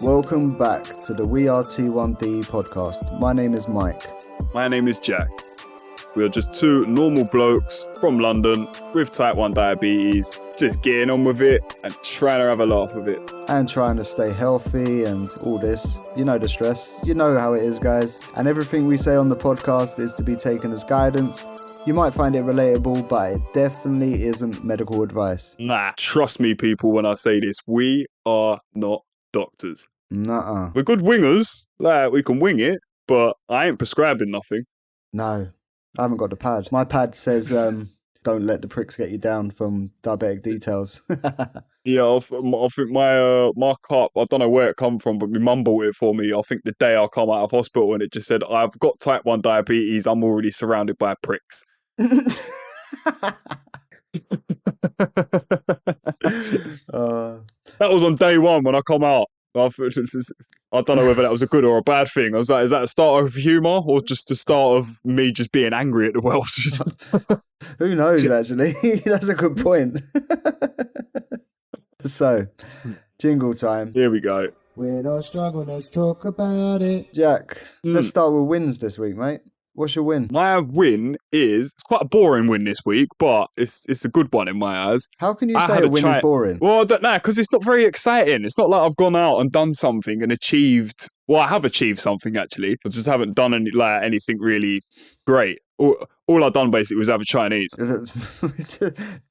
Welcome back to the We Are T1D podcast. My name is Mike. My name is Jack. We are just two normal blokes from London with type 1 diabetes, just getting on with it and trying to have a laugh with it. And trying to stay healthy and all this. You know the stress. You know how it is, guys. And everything we say on the podcast is to be taken as guidance. You might find it relatable, but it definitely isn't medical advice. Nah, trust me, people, when I say this, we are not doctors. Nuh-uh. We're good wingers, like we can wing it, but I ain't prescribing nothing. No, I haven't got the pad. My pad says, don't let the pricks get you down from diabetic details. Yeah, I think my carb, I don't know where it come from, but my mum bought it for me. I think the day I come out of hospital and it just said, I've got type 1 diabetes, I'm already surrounded by pricks. That was on day one when I come out. I don't know whether that was a good or a bad thing. I was like, is that a start of humour or just the start of me just being angry at the world? Who knows, actually? That's a good point. So, jingle time. Here we go. We're not struggling, let's talk about it. Jack, let's start with wins this week, mate. What's your win? My win is, it's quite a boring win this week, but it's a good one in my eyes. How can you say a win is boring? Well, I don't know, because it's not very exciting. It's not like I've gone out and done something and achieved... Well, I have achieved something, actually. I just haven't done anything really great. All I've done, basically, was have a Chinese. Do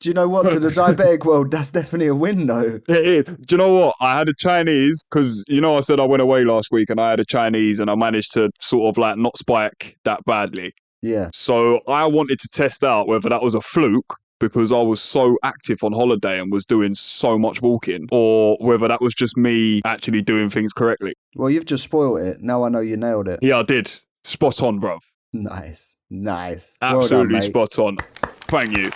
you know what? To the diabetic world, that's definitely a win, though. It is. Do you know what? I had a Chinese, because, you know, I said I went away last week and I had a Chinese and I managed to sort of, like, not spike that badly. Yeah. So I wanted to test out whether that was a fluke, because I was so active on holiday and was doing so much walking, or whether that was just me actually doing things correctly. Well, you've just spoiled it. Now I know you nailed it. Yeah, I did. Spot on, bruv. Nice. Absolutely well done, spot on. Thank you.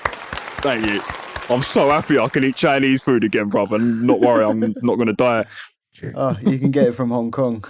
I'm so happy I can eat Chinese food again, bruv, and not worry, I'm not going to die. Oh, you can get it from Hong Kong.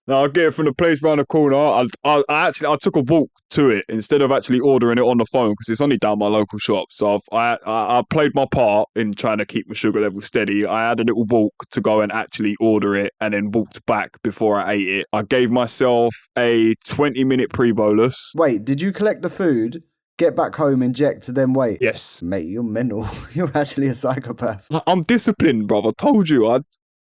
No, I'll get it from the place around the corner. I took a walk to it instead of actually ordering it on the phone because it's only down my local shop. So I played my part in trying to keep my sugar level steady. I had a little walk to go and actually order it and then walked back before I ate it. I gave myself a 20-minute pre-bolus. Wait, did you collect the food, get back home, inject, then wait? Yes. Mate, you're mental. You're actually a psychopath. I'm disciplined, bruv. I told you.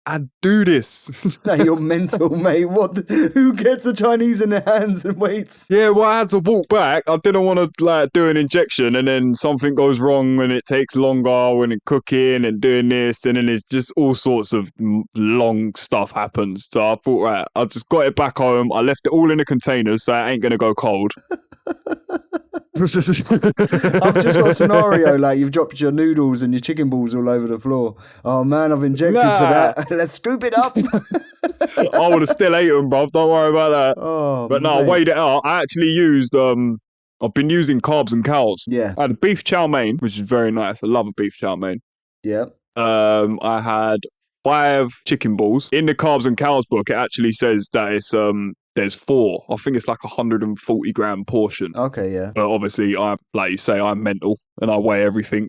I do this. No, you're mental, mate. What? Who gets the Chinese in their hands and waits? Yeah, well, I had to walk back. I didn't want to do an injection and then something goes wrong and it takes longer when it's cooking and doing this and then it's just all sorts of long stuff happens. So I thought, right, I just got it back home. I left it all in a container so it ain't going to go cold. I've just got a scenario like you've dropped your noodles and your chicken balls all over the floor. Oh man, I've injected for that. Let's scoop it up. I would have still ate them, bruv. Don't worry about that. Oh, but no, I weighed it out. I actually used, I've been using carbs and cows. Yeah. I had a beef chow mein, which is very nice. I love a beef chow mein. Yeah. I had 5 chicken balls. In the carbs and cows book, it actually says that it's, there's 4. I think it's like 140 gram portion. Okay, yeah. But obviously, like you say, I'm mental and I weigh everything.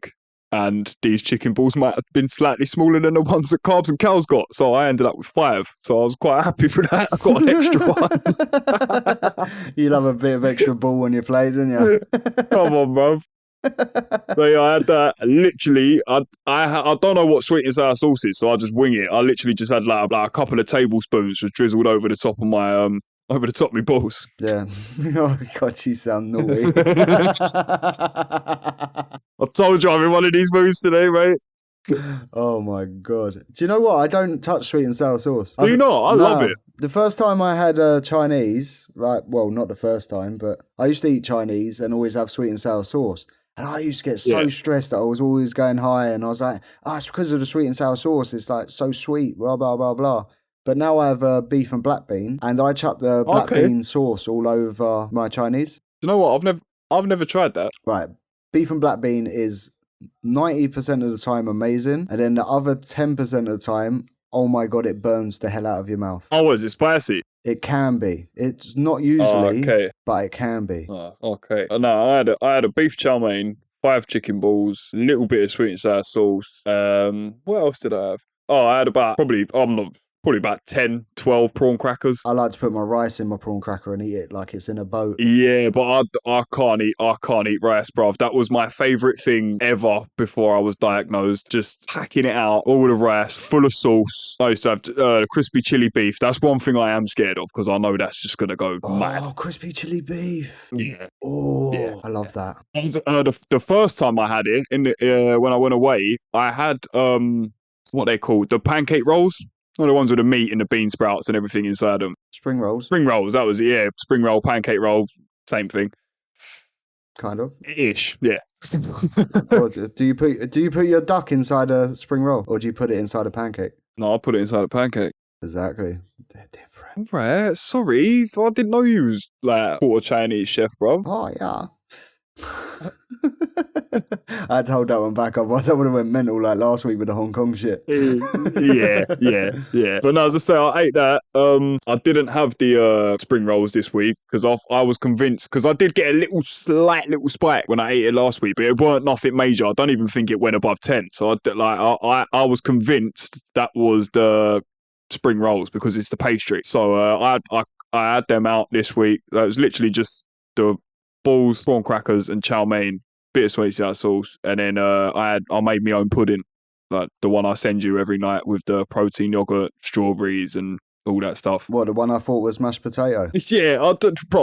And these chicken balls might have been slightly smaller than the ones that carbs and cows got. So I ended up with 5. So I was quite happy for that. I got an extra one. You love a bit of extra ball on your plate, don't you? Come on, bruv. So yeah, I had that. Literally, I don't know what sweet and sour sauce is, so I just wing it. I literally just had like a couple of tablespoons just drizzled over the top of my my balls. Yeah. Oh God, you sound naughty. I told you I'm in one of these moods today, mate. Oh my God. Do you know what? I don't touch sweet and sour sauce. Do you not? I love it. The first time I had Chinese, well, not the first time, but I used to eat Chinese and always have sweet and sour sauce. And I used to get so stressed that I was always going high. And I was like, it's because of the sweet and sour sauce. It's like so sweet, blah, blah, blah, blah. But now I have beef and black bean, and I chuck the black bean sauce all over my Chinese. Do you know what? I've never tried that. Right. Beef and black bean is 90% of the time amazing. And then the other 10% of the time, oh my God, it burns the hell out of your mouth. Oh, is it spicy? It can be. It's not usually, but it can be. Oh, okay. No, I had a beef chow mein, 5 chicken balls, a little bit of sweet and sour sauce. What else did I have? Oh, I had probably about 10, 12 prawn crackers. I like to put my rice in my prawn cracker and eat it like it's in a boat. Yeah, but I can't eat rice, bruv. That was my favourite thing ever before I was diagnosed. Just packing it out, all the rice, full of sauce. I used to have crispy chili beef. That's one thing I am scared of because I know that's just gonna go mad. Oh, crispy chili beef. Yeah. Oh, Yeah. I love that. The first time I had it when I went away, I had what they call the pancake rolls. One of the ones with the meat and the bean sprouts and everything inside them. Spring rolls. Spring rolls, that was it, yeah. Spring roll, pancake roll, same thing. Kind of. Ish, yeah. Or do you put your duck inside a spring roll, or do you put it inside a pancake? No, I put it inside a pancake. Exactly. They're different. Right, sorry. I didn't know you was like quarter Chinese chef, bro. Oh, yeah. I had to hold that one back up. I don't want to went mental like last week with the Hong Kong shit. Yeah. But no, as I say, I ate that. I didn't have the spring rolls this week because I was convinced, because I did get a slight little spike when I ate it last week, but it weren't nothing major. I don't even think it went above 10. So I was convinced that was the spring rolls because it's the pastry. So I had them out this week. That was literally just the balls, prawn crackers, and chow mein, bit of sweet sour sauce, and then I made my own pudding, like the one I send you every night with the protein yogurt, strawberries, and all that stuff. What, the one I thought was mashed potato? Yeah, I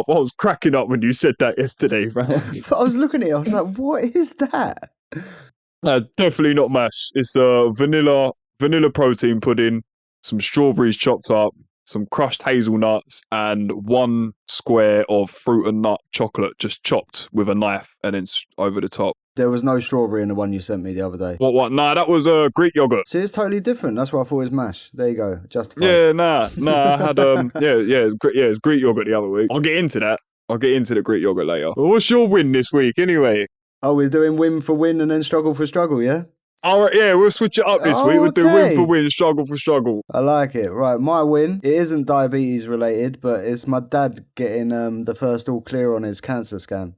was cracking up when you said that yesterday, right? But I was looking at it, I was like, what is that? Definitely not mash. It's vanilla protein pudding, some strawberries chopped up, some crushed hazelnuts, and 1 square of fruit and nut chocolate just chopped with a knife and then over the top. There was no strawberry in the one you sent me the other day. What? Nah, that was Greek yogurt. See, it's totally different. That's what I thought was mash. There you go. Justified. Yeah, nah. I had it's Greek yogurt the other week. I'll get into that. I'll get into the Greek yogurt later. But what's your win this week anyway? Oh, we're doing win for win and then struggle for struggle, yeah? All right, yeah, we'll switch it up this week. We'll do win for win, struggle for struggle. I like it. Right, my win, it isn't diabetes related, but it's my dad getting the first all clear on his cancer scan.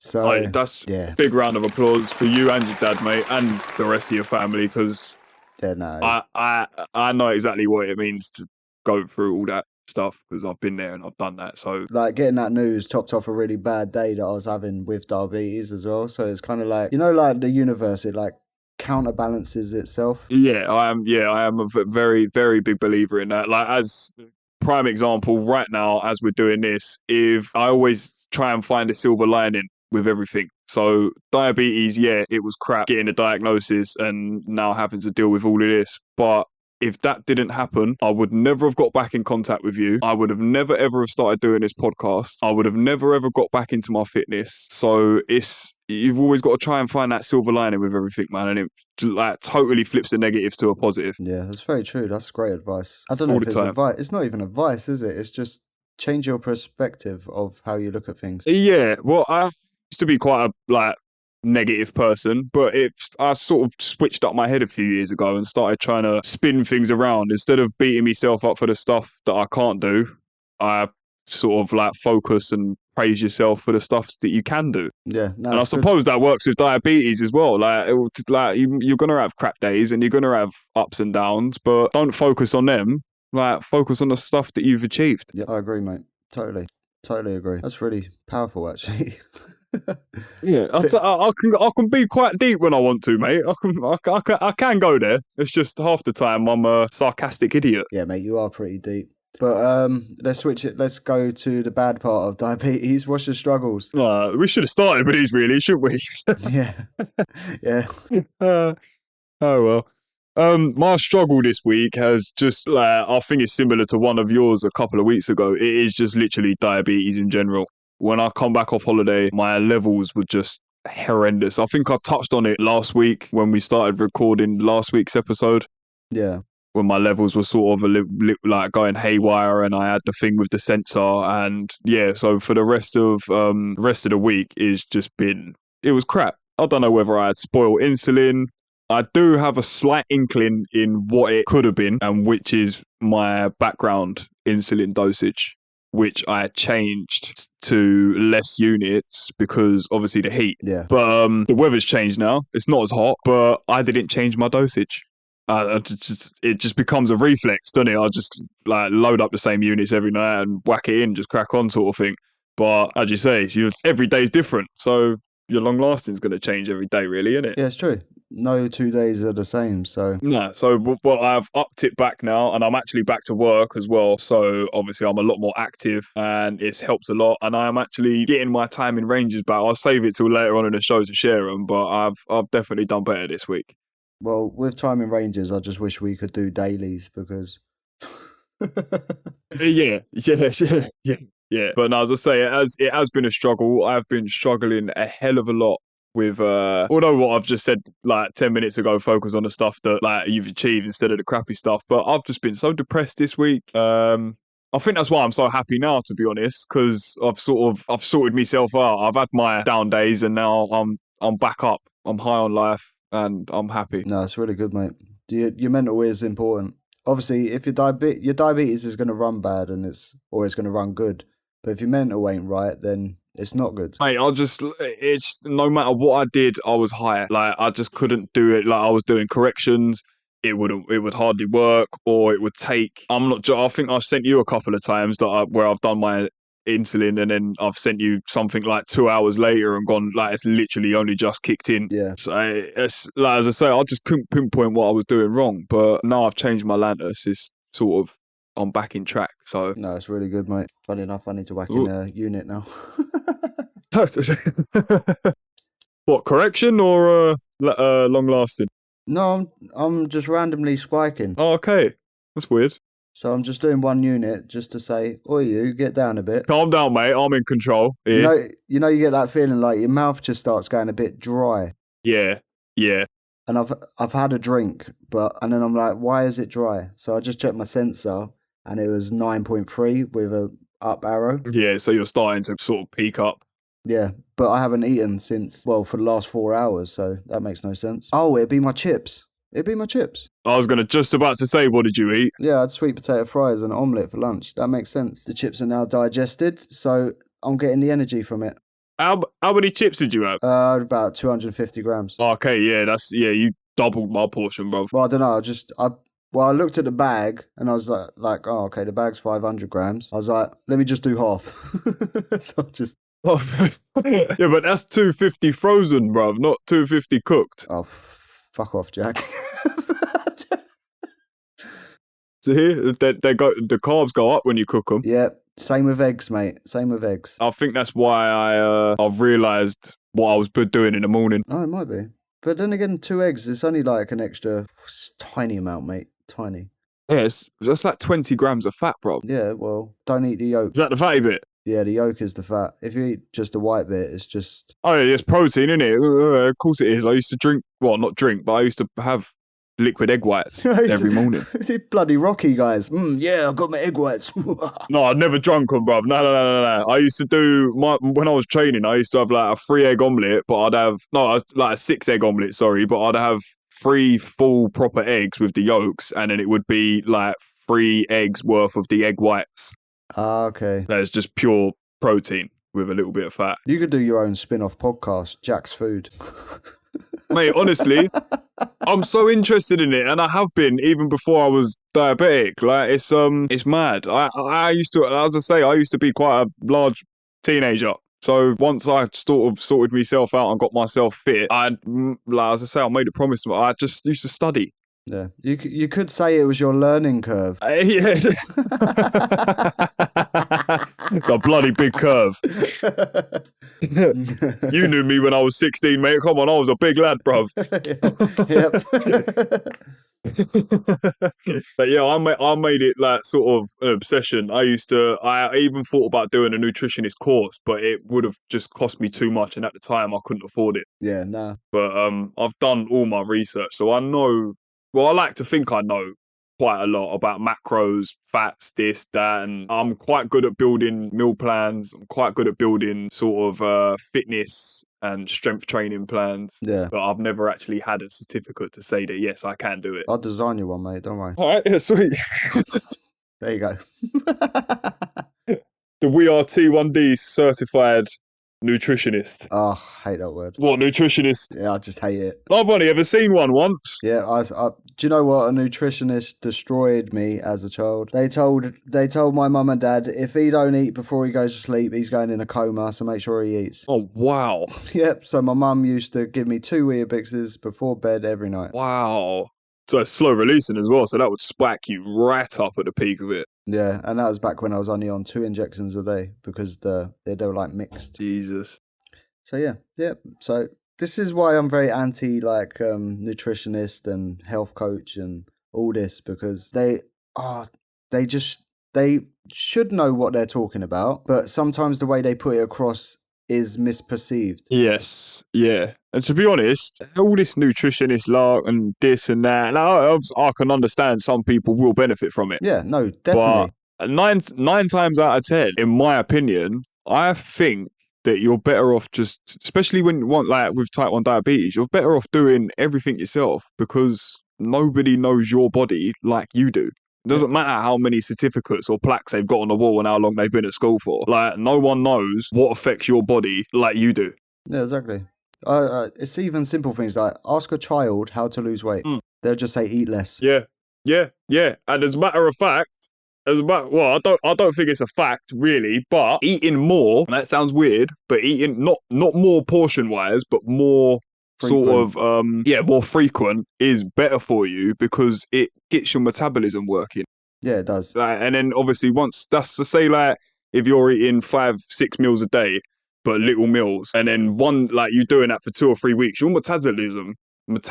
So that's big round of applause for you and your dad, mate, and the rest of your family, because I know exactly what it means to go through all that stuff because I've been there and I've done that. So like getting that news topped off a really bad day that I was having with diabetes as well. So it's kind of like, you know, like the universe, it like counterbalances itself. Yeah, I am a very, very big believer in that. Like, as prime example, right now, as we're doing this, if I always try and find a silver lining with everything. So diabetes, it was crap getting a diagnosis and now having to deal with all of this. But if that didn't happen, I would never have got back in contact with you. I would have never ever have started doing this podcast. I would have never ever got back into my fitness. So you've always got to try and find that silver lining with everything, man. And it like totally flips the negatives to a positive. Yeah, that's very true. That's great advice. I don't know if it's advice. It's not even advice, is it? It's just change your perspective of how you look at things. Yeah, well, I used to be quite a negative person, but I sort of switched up my head a few years ago and started trying to spin things around. Instead of beating myself up for the stuff that I can't do, I sort of like focus and praise yourself for the stuff that you can do. Yeah, and I suppose that works with diabetes as well. You're gonna have crap days and you're gonna have ups and downs, but don't focus on them. Like, focus on the stuff that you've achieved. Yeah, I agree, mate. Totally agree. That's really powerful, actually. Yeah, I can be quite deep when I want to, mate. I can go there. It's just half the time I'm a sarcastic idiot. Yeah, mate, you are pretty deep. But let's switch it. Let's go to the bad part of diabetes. What's your struggles? We should have started with these, really, shouldn't we? Yeah. Oh well. My struggle this week has just I think it's similar to one of yours a couple of weeks ago. It is just literally diabetes in general. When I come back off holiday, my levels were just horrendous. I think I touched on it last week when we started recording last week's episode. Yeah. When my levels were sort of like going haywire and I had the thing with the sensor. And yeah, so for the rest of the week, it was crap. I don't know whether I had spoiled insulin. I do have a slight inkling in what it could have been, and which is my background insulin dosage, which I changed to less units because obviously the heat. Yeah. But the weather's changed now. It's not as hot, but I didn't change my dosage. It just becomes a reflex, doesn't it? I just like load up the same units every night and whack it in, just crack on sort of thing. But as you say, every day's different. So your long lasting is going to change every day, really, isn't it? Yeah, it's true. No 2 days are the same, so... No, so but I've upped it back now, and I'm actually back to work as well. So obviously I'm a lot more active, and it's helped a lot. And I am actually getting my time in ranges back. I'll save it till later on in the show to share them, but I've definitely done better this week. Well, with timing ranges, I just wish we could do dailies because... Yeah. But no, as I say, it has been a struggle. I've been struggling a hell of a lot with although what I've just said like 10 minutes ago, focus on the stuff that like you've achieved instead of the crappy stuff. But I've just been so depressed this week. I think that's why I'm so happy now, to be honest, because I've sorted myself out. I've had my down days, and now I'm back up. I'm high on life, and I'm happy. No, it's really good, mate. Your mental is important. Obviously, if your diabetes is going to run bad or it's going to run good, but if your mental ain't right, then it's not good. Mate, it's no matter what I did, I was high. Like I just couldn't do it. Like I was doing corrections. It would hardly work, or it would take. I think I've sent you a couple of times where I've done my insulin, and then I've sent you something like 2 hours later and gone like it's literally only just kicked in. Yeah. So it's like, as I say, I just couldn't pinpoint what I was doing wrong. But now I've changed my Lantus. It's sort of I'm back in track. So no, it's really good, mate. Funny enough, I need to whack in a unit now. What, correction or long lasting? No, I'm just randomly spiking. Oh, okay. That's weird. So I'm just doing 1 unit just to say, oi, you get down a bit. Calm down, mate. I'm in control. Yeah. You know, you get that feeling like your mouth just starts going a bit dry. Yeah. And I've had a drink, and then I'm like, why is it dry? So I just checked my sensor, and it was 9.3 with a up arrow. Yeah, so you're starting to sort of peak up. Yeah, but I haven't eaten for the last 4 hours, so that makes no sense. Oh, it'd be my chips. I was just about to say, what did you eat? Yeah, I had sweet potato fries and an omelette for lunch. That makes sense. The chips are now digested, so I'm getting the energy from it. How many chips did you have? About 250 grams. Okay, yeah, you doubled my portion, bro. Well, I don't know. I looked at the bag and I was like, oh, okay, the bag's 500 grams. I was like, let me just do half. So I just... Oh, yeah, but that's 250 frozen, bro, not 250 cooked. Oh, fuck off, Jack. So here, the carbs go up when you cook them. Yeah, same with eggs, mate. Same with eggs. I think that's why I've realised what I was doing in the morning. Oh, it might be. But then again, 2 eggs, it's only like an extra tiny amount, mate. Tiny. Yeah, that's like 20 grams of fat, bro. Yeah, well, don't eat the yolk. Is that the fatty bit? Yeah, the yolk is the fat. If you eat just the white bit, it's just... Oh, yeah, it's protein, isn't it? Of course it is. I used to drink, well, not drink, but I used to have liquid egg whites every morning. It's bloody Rocky, guys. Yeah, I got my egg whites. No, I'd never drunk them, bruv. No. I used to do, when I was training, I used to have like a 3-egg omelette, but I'd have, like a 6-egg omelette, sorry, but I'd have 3 full proper eggs with the yolks, and then it would be like 3 eggs worth of the egg whites. Ah, okay. That is just pure protein with a little bit of fat. You could do your own spin-off podcast, Jack's Food. Mate, honestly, I'm so interested in it, and I have been even before I was diabetic. Like it's mad. I used to, as I say, I used to be quite a large teenager. So once I sort of sorted myself out and got myself fit, as I say, I made a promise. I just used to study. Yeah, you could say it was your learning curve. Yeah. It's a bloody big curve. You knew me when I was 16, mate. Come on, I was a big lad, bruv. Yep. But yeah, I made it like sort of an obsession. I even thought about doing a nutritionist course, but it would have just cost me too much, and at the time I couldn't afford it. Yeah, nah. But I've done all my research, so I know. Well, I like to think I know quite a lot about macros, fats, this, that, and I'm quite good at building meal plans. I'm quite good at building sort of fitness and strength training plans. Yeah. But I've never actually had a certificate to say that, yes, I can do it. I'll design you one, mate. Don't worry. All right, yeah, sweet. There you go. The We Are T1D certified nutritionist. Oh, I hate that word. What, nutritionist? Yeah, I just hate it. I've only ever seen one once. Yeah, do you know what? A nutritionist destroyed me as a child. They told my mum and dad if he don't eat before he goes to sleep, he's going in a coma, so make sure he eats. Oh, wow. Yep, so my mum used to give me 2 Weetabixes before bed every night. Wow. So it's slow releasing as well, so that would spike you right up at the peak of it. Yeah, and that was back when I was only on 2 injections a day because they were like mixed. Jesus. So yeah. So this is why I'm very anti nutritionist and health coach and all this, because they should know what they're talking about, but sometimes the way they put it across is misperceived. Yes, yeah. And to be honest, all this nutritionist lark and this and that, and I can understand some people will benefit from it. Yeah, no, definitely. But nine times out of 10, in my opinion, I think that you're better off just, especially when you want, like with type 1 diabetes, you're better off doing everything yourself because nobody knows your body like you do. It doesn't matter how many certificates or plaques they've got on the wall and how long they've been at school for. Like, no one knows what affects your body like you do. Yeah, exactly. It's even simple things like ask a child how to lose weight. They'll just say eat less. Yeah. And as a matter of fact, I don't think it's a fact really, but eating more, and that sounds weird, but eating not more portion wise, but more frequent. Sort of more frequent is better for you because it gets your metabolism working. Yeah, it does. And then obviously once that's to say, like if you're eating 5-6 meals a day but little meals, and then you're doing that for 2 or 3 weeks, your metabolism, that's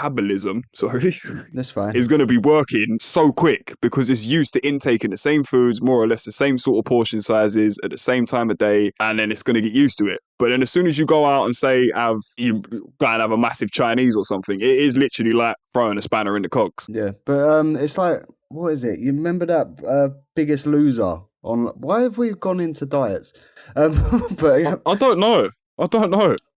fine, is going to be working so quick because it's used to intaking the same foods, more or less the same sort of portion sizes at the same time of day, and then it's going to get used to it. But then as soon as you go out and say you go and have a massive Chinese or something, it is literally like throwing a spanner in the cogs. Yeah, but it's like, what is it? You remember that Biggest Loser? Why have we gone into diets? But I don't know.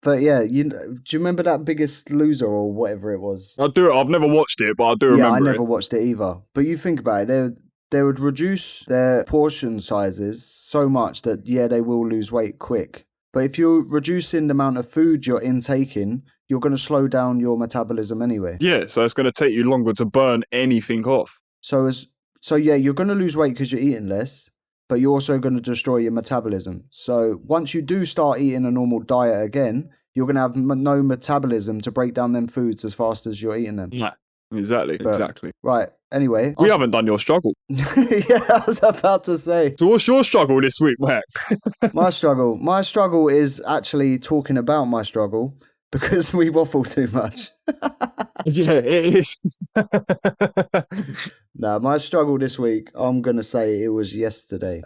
But yeah, do you remember that Biggest Loser or whatever it was? I do. I've never watched it, but I do remember it. Yeah, I never watched it either. But you think about it, they would reduce their portion sizes so much that, they will lose weight quick. But if you're reducing the amount of food you're intaking, you're going to slow down your metabolism anyway. Yeah, so it's going to take you longer to burn anything off. So you're going to lose weight because you're eating less, but you're also going to destroy your metabolism. So once you do start eating a normal diet again, you're going to have no metabolism to break down them foods as fast as you're eating them. Yeah, exactly. Right, anyway. We haven't done your struggle. Yeah, I was about to say. So what's your struggle this week, Mac? My struggle is actually talking about my struggle because we waffle too much. Yeah, it is. Nah, my struggle this week, I'm going to say it was yesterday.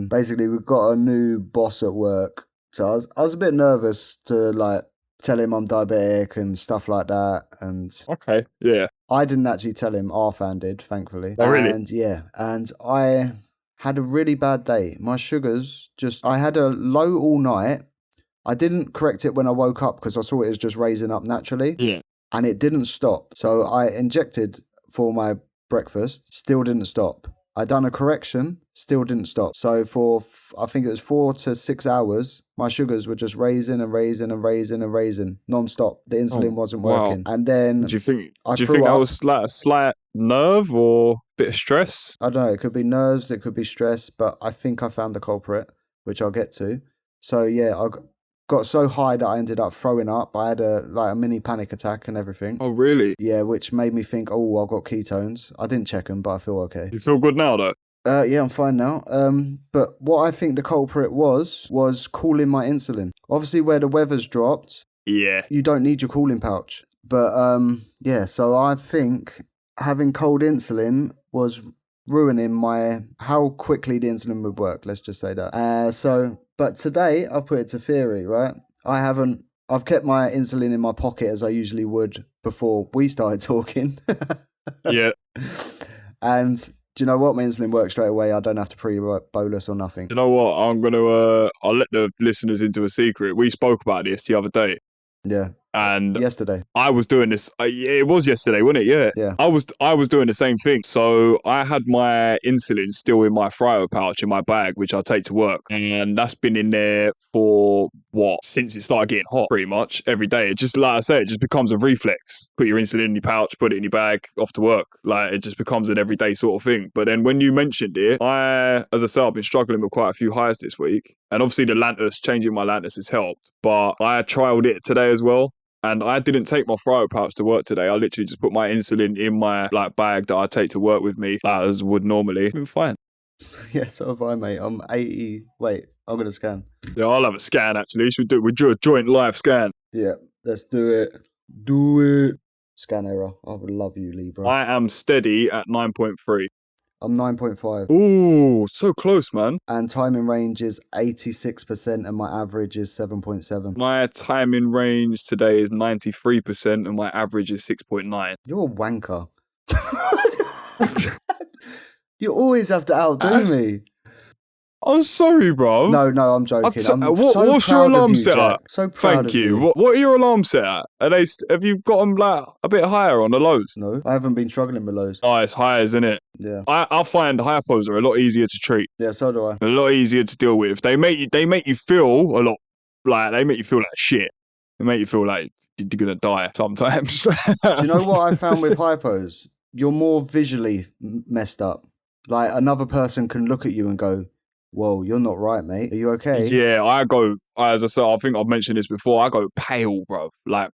Basically, we've got a new boss at work. So I was a bit nervous to tell him I'm diabetic and stuff like that. And okay, yeah. I didn't actually tell him, Arfan did, thankfully. Oh, really? And I had a really bad day. My sugars I had a low all night. I didn't correct it when I woke up because I saw it was just raising up naturally. Yeah. And it didn't stop. So I injected for my breakfast, still didn't stop. I done a correction, still didn't stop. So for, I think it was 4 to 6 hours, my sugars were just raising non-stop. The insulin wasn't working. And then do you think that was like a slight nerve or bit of stress? I don't know. It could be nerves, it could be stress, but I think I found the culprit, which I'll get to. So yeah, I got so high that I ended up throwing up. I had a mini panic attack and everything. Oh, really? Yeah, which made me think, I've got ketones. I didn't check them, but I feel okay. You feel good now, though? Yeah, I'm fine now. But what I think the culprit was cooling my insulin. Obviously, where the weather's dropped, you don't need your cooling pouch. But so I think having cold insulin was ruining how quickly the insulin would work. Let's just say that. But today I've put it to theory, right? I've kept my insulin in my pocket as I usually would before we started talking. Yeah. And do you know what? My insulin works straight away. I don't have to pre-bolus or nothing. You know what? I'll let the listeners into a secret. We spoke about this the other day. Yeah. And Yesterday. I was doing this. It was yesterday, wasn't it? Yeah. Yeah. I was doing the same thing. So I had my insulin still in my fryer pouch in my bag, which I take to work, and that's been in there for since it started getting hot, pretty much every day. It just, like I say, it just becomes a reflex. Put your insulin in your pouch, put it in your bag, off to work. Like, it just becomes an everyday sort of thing. But then when you mentioned it, as I said, I've been struggling with quite a few highs this week, and obviously the Lantus, changing my Lantus has helped. But I trialed it today as well. And I didn't take my fryer pouch to work today. I literally just put my insulin in my bag that I take to work with me, as would normally. It's been fine. Yeah, so have I, mate. I'm 80. Wait, I'm going to scan. Yeah, I'll have a scan, actually. Should we do a joint live scan? Yeah, let's do it. Do it. Scan error. I would love you, Libra. I am steady at 9.3. I'm 9.5. Ooh, so close, man. And timing range is 86% and my average is 7.7. My timing range today is 93% and my average is 6.9. You're a wanker. You always have to outdo me. I'm sorry, bro. No, I'm joking. What's your alarm set at? So proud Thank of you. What are your alarms set at? Have you got them a bit higher on the lows? No, I haven't been struggling with lows. Oh, it's high, isn't it? Yeah. I find hypos are a lot easier to treat. Yeah, so do I. A lot easier to deal with. They make you feel a lot they make you feel like shit. They make you feel like you're gonna die sometimes. Do you know what I found with hypos? You're more visually messed up. Like, another person can look at you and go, whoa, you're not right, mate. Are you okay? Yeah, as I said, I think I've mentioned this before, I go pale, bro. Like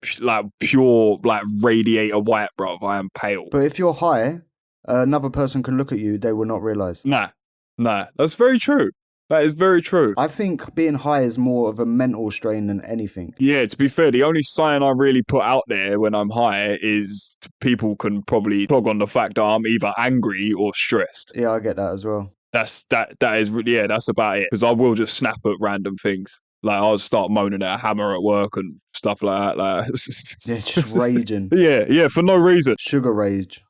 pure, radiator white, bro. I am pale. But if you're high, another person can look at you, they will not realise. Nah. That's very true. That is very true. I think being high is more of a mental strain than anything. Yeah, to be fair, the only sign I really put out there when I'm high is people can probably plug on the fact that I'm either angry or stressed. Yeah, I get that as well. That's about it. Because I will just snap at random things. Like, I'll start moaning at a hammer at work and stuff like that. Yeah, just raging. Yeah, for no reason. Sugar rage.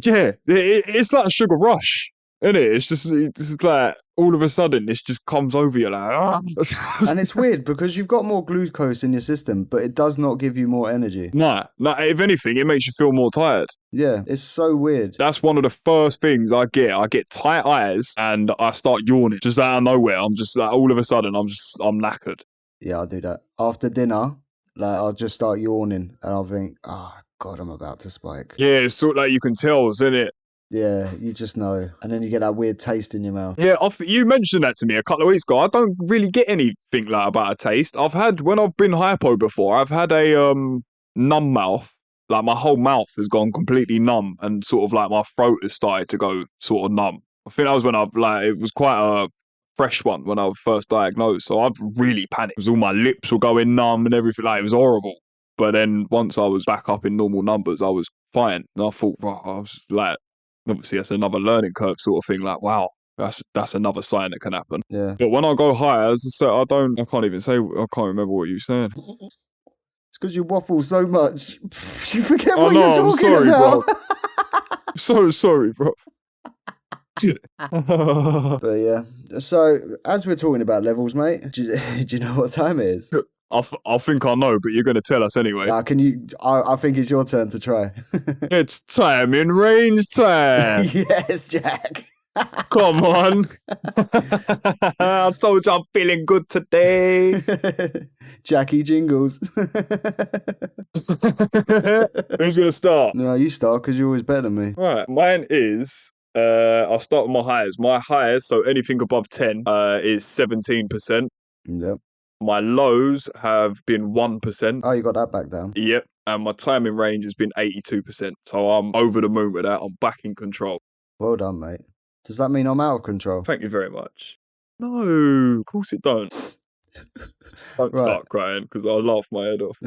Yeah, it's like a sugar rush, isn't it? It's just like, all of a sudden, it just comes over you like, ah. And it's weird because you've got more glucose in your system, but it does not give you more energy. Nah, if anything, it makes you feel more tired. Yeah, it's so weird. That's one of the first things I get. I get tight eyes and I start yawning just out of nowhere. I'm just like, all of a sudden, I'm knackered. Yeah, I'll do that. After dinner, I'll just start yawning and I'll think, oh, God, I'm about to spike. Yeah, it's sort of like you can tell, isn't it? Yeah, you just know. And then you get that weird taste in your mouth. Yeah, you mentioned that to me a couple of weeks ago. I don't really get anything about a taste. When I've been hypo before, I've had a numb mouth. Like, my whole mouth has gone completely numb and sort of like my throat has started to go sort of numb. I think that was when it was quite a fresh one when I was first diagnosed. So I've really panicked. It was all my lips were going numb and everything. Like, it was horrible. But then once I was back up in normal numbers, I was fine. And I thought, I was like, obviously that's another learning curve sort of thing. Like, wow, that's another sign that can happen. Yeah. But when I go high, as I said, I can't remember what you were saying. It's because you waffle so much. You forget what no, you're talking I'm sorry, about. Bro. I'm so sorry, bro. But yeah, so as we're talking about levels, mate, do you know what time it is? I think I know, but you're going to tell us anyway. I think it's your turn to try. It's time in range time. Yes, Jack. Come on. I told you I'm feeling good today. Jackie Jingles. Who's going to start? No, you start because you're always better than me. Right, mine is... I'll start with my highs. My highs, so anything above 10, is 17%. Yep. My lows have been 1%. Oh, you got that back down. Yep. And my timing range has been 82%. So I'm over the moon with that. I'm back in control. Well done, mate. Does that mean I'm out of control? Thank you very much. No, of course it don't. Don't start crying because I'll laugh my head off.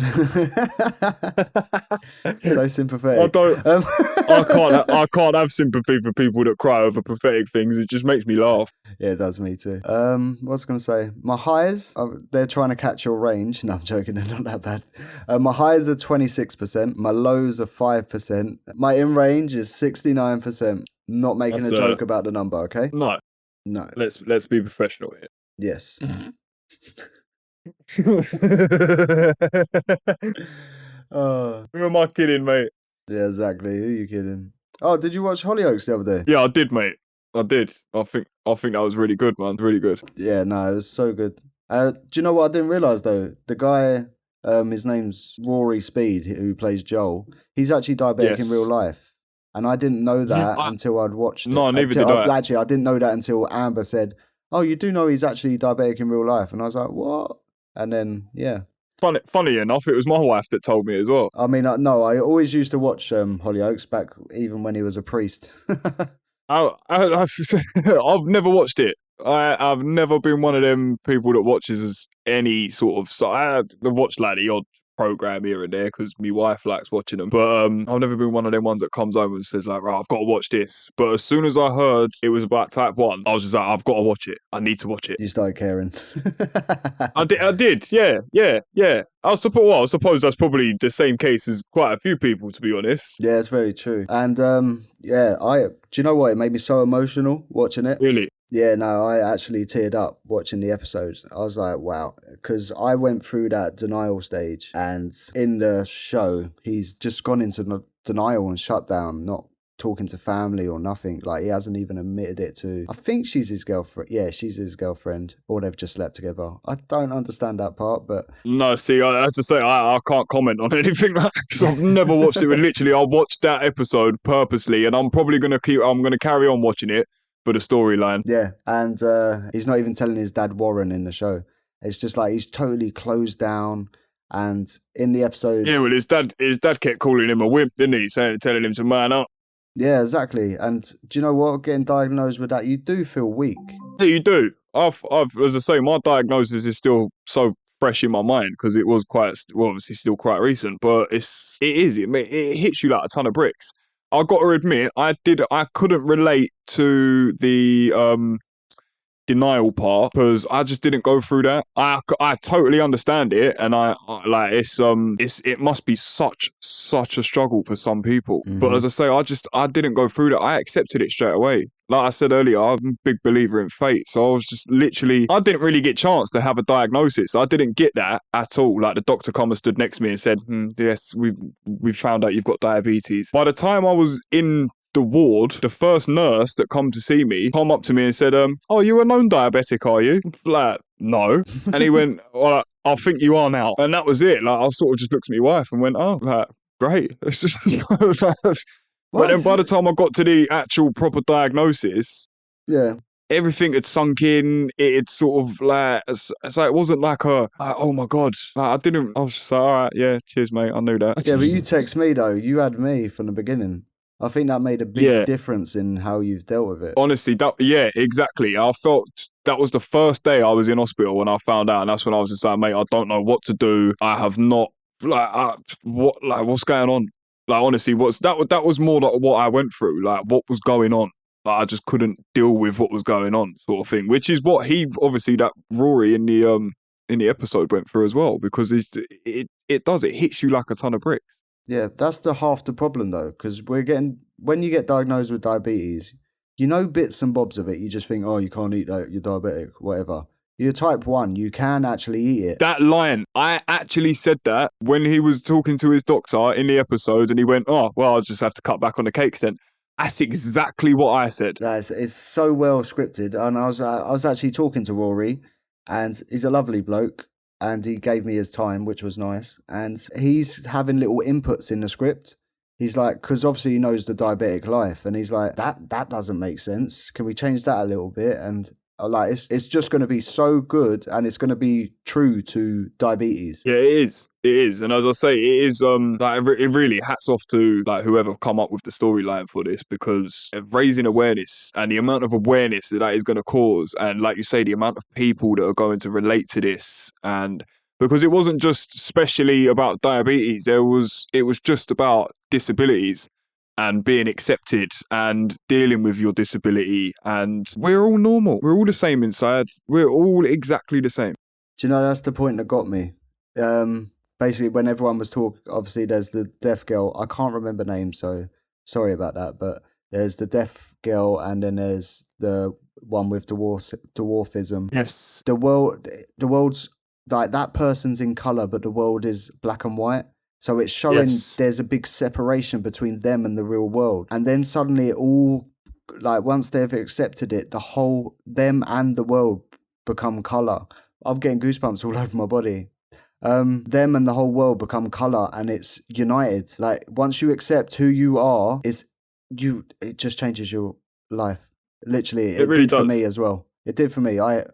So sympathetic. I can't have sympathy for people that cry over pathetic things. It just makes me laugh. Yeah, it does me too. What was I going to say? My highs, they're trying to catch your range. No, I'm joking. They're not that bad. My highs are 26%. My lows are 5%. My in range is 69%. Not making a joke about the number, okay? No. No. Let's be professional here. Yes. Oh, Who am I kidding, mate? yeah, exactly. Who are you kidding? Oh, did you watch Hollyoaks the other day? Yeah, I did, mate. I did. I think that was really good, man. Really good. Yeah, no, it was so good. Do you know what I didn't realize though? The guy, his name's Rory Speed, who plays Joel. He's actually diabetic in real Yes. life, and I didn't know Yeah. that until I'd watched it. No, neither did I. Actually, I didn't know that until Amber said, "Oh, you do know he's actually diabetic in real life," and I was like, "What?" And then, yeah. Funny enough, it was my wife that told me as well. I mean, no, I always used to watch Hollyoaks back, even when he was a priest. I've never watched it. I've never been one of them people that watches any sort of. So I watch like the odd program here and there because my wife likes watching them. But I've never been one of them ones that comes home and says like, right, I've got to watch this. But as soon as I heard it was about type 1, I was just like, I've got to watch it. I need to watch it. You started caring. I did, yeah. I suppose that's probably the same case as quite a few people, to be honest. Yeah, it's very true. And yeah, do you know what? It made me so emotional watching it. Really? Yeah, no, I actually teared up watching the episode. I was like, wow, because I went through that denial stage, and in the show, he's just gone into denial and shut down, not talking to family or nothing. Like, he hasn't even admitted it to, I think she's his girlfriend. Yeah, she's his girlfriend, or they've just slept together. I don't understand that part, but No, see, as I say, I can't comment on anything like that because I've never watched it. But literally, I watched that episode purposely, and I'm gonna carry on watching it for the storyline. yeah, and he's not even telling his dad Warren in the show. It's just like he's totally closed down. And in the episode, Yeah, well, his dad kept calling him a wimp, didn't he? Telling him to man up. yeah, exactly. And do you know what? Getting diagnosed with that, you do feel weak. Yeah, you do. I've, as I say, my diagnosis is still so fresh in my mind because it was obviously still quite recent, but it hits you like a ton of bricks. I got to admit, I couldn't relate to the denial part because I just didn't go through that. I totally understand it, and like it must be such a struggle for some people. But as I say, I didn't go through that. I accepted it straight away. Like I said earlier, I'm a big believer in fate, so I was just literally, I didn't really get a chance to have a diagnosis. I didn't get that at all. Like the doctor come and stood next to me and said, yes, we've found out you've got diabetes. By the time I was in the ward, the first nurse that come to see me come up to me and said, "Oh, you're a known diabetic, are you?" Like, no. And he went, "Well, I think you are now." And that was it. Like, I sort of just looked at my wife and went, "Oh, like, great." But then by the time I got to the actual proper diagnosis, yeah, everything had sunk in. It had sort of like, so it wasn't like oh my God. Like, I was just like, all right, yeah, cheers, mate. I knew that. yeah, but you text me though. You had me from the beginning. I think that made a big difference in how you've dealt with it. Honestly, exactly. I felt that was the first day I was in hospital when I found out, and that's when I was just like, mate, I don't know what to do. I have not what's going on? Like, honestly, that was more like what I went through, like what was going on. Like, I just couldn't deal with what was going on, sort of thing. Which is what that Rory in the episode went through as well, because it hits you like a ton of bricks. Yeah, that's half the problem though, because when you get diagnosed with diabetes, you know bits and bobs of it. You just think, oh, you can't eat that, you're diabetic, whatever. You're type 1, you can actually eat it. That line, I actually said that when he was talking to his doctor in the episode, and he went, "Oh, well, I'll just have to cut back on the cakes then." That's exactly what I said. It's so well scripted, and I was actually talking to Rory, and he's a lovely bloke. And he gave me his time, which was nice. And he's having little inputs in the script. He's like, because obviously he knows the diabetic life, and he's like, that doesn't make sense. Can we change that a little bit? And like, it's just going to be so good, and it's going to be true to diabetes. Yeah, it is, and as I say, it is. It really hats off to like whoever come up with the storyline for this, because of raising awareness and the amount of awareness that is going to cause, and like you say, the amount of people that are going to relate to this, and because it wasn't just specially about diabetes, it was just about disabilities and being accepted and dealing with your disability, and we're all normal. We're all the same inside. We're all exactly the same. Do you know, that's the point that got me. Basically, when everyone was talking, obviously there's the deaf girl. I can't remember names, so sorry about that. But there's the deaf girl, and then there's the one with dwarfism. Yes. The world's like that person's in color, but the world is black and white. So it's showing there's a big separation between them and the real world. And then suddenly it all, like once they've accepted it, the whole, them and the world become color. I'm getting goosebumps all over my body. Them and the whole world become color, and it's united. Like once you accept who you are, it just changes your life. Literally, it really did for me as well. It did for me. As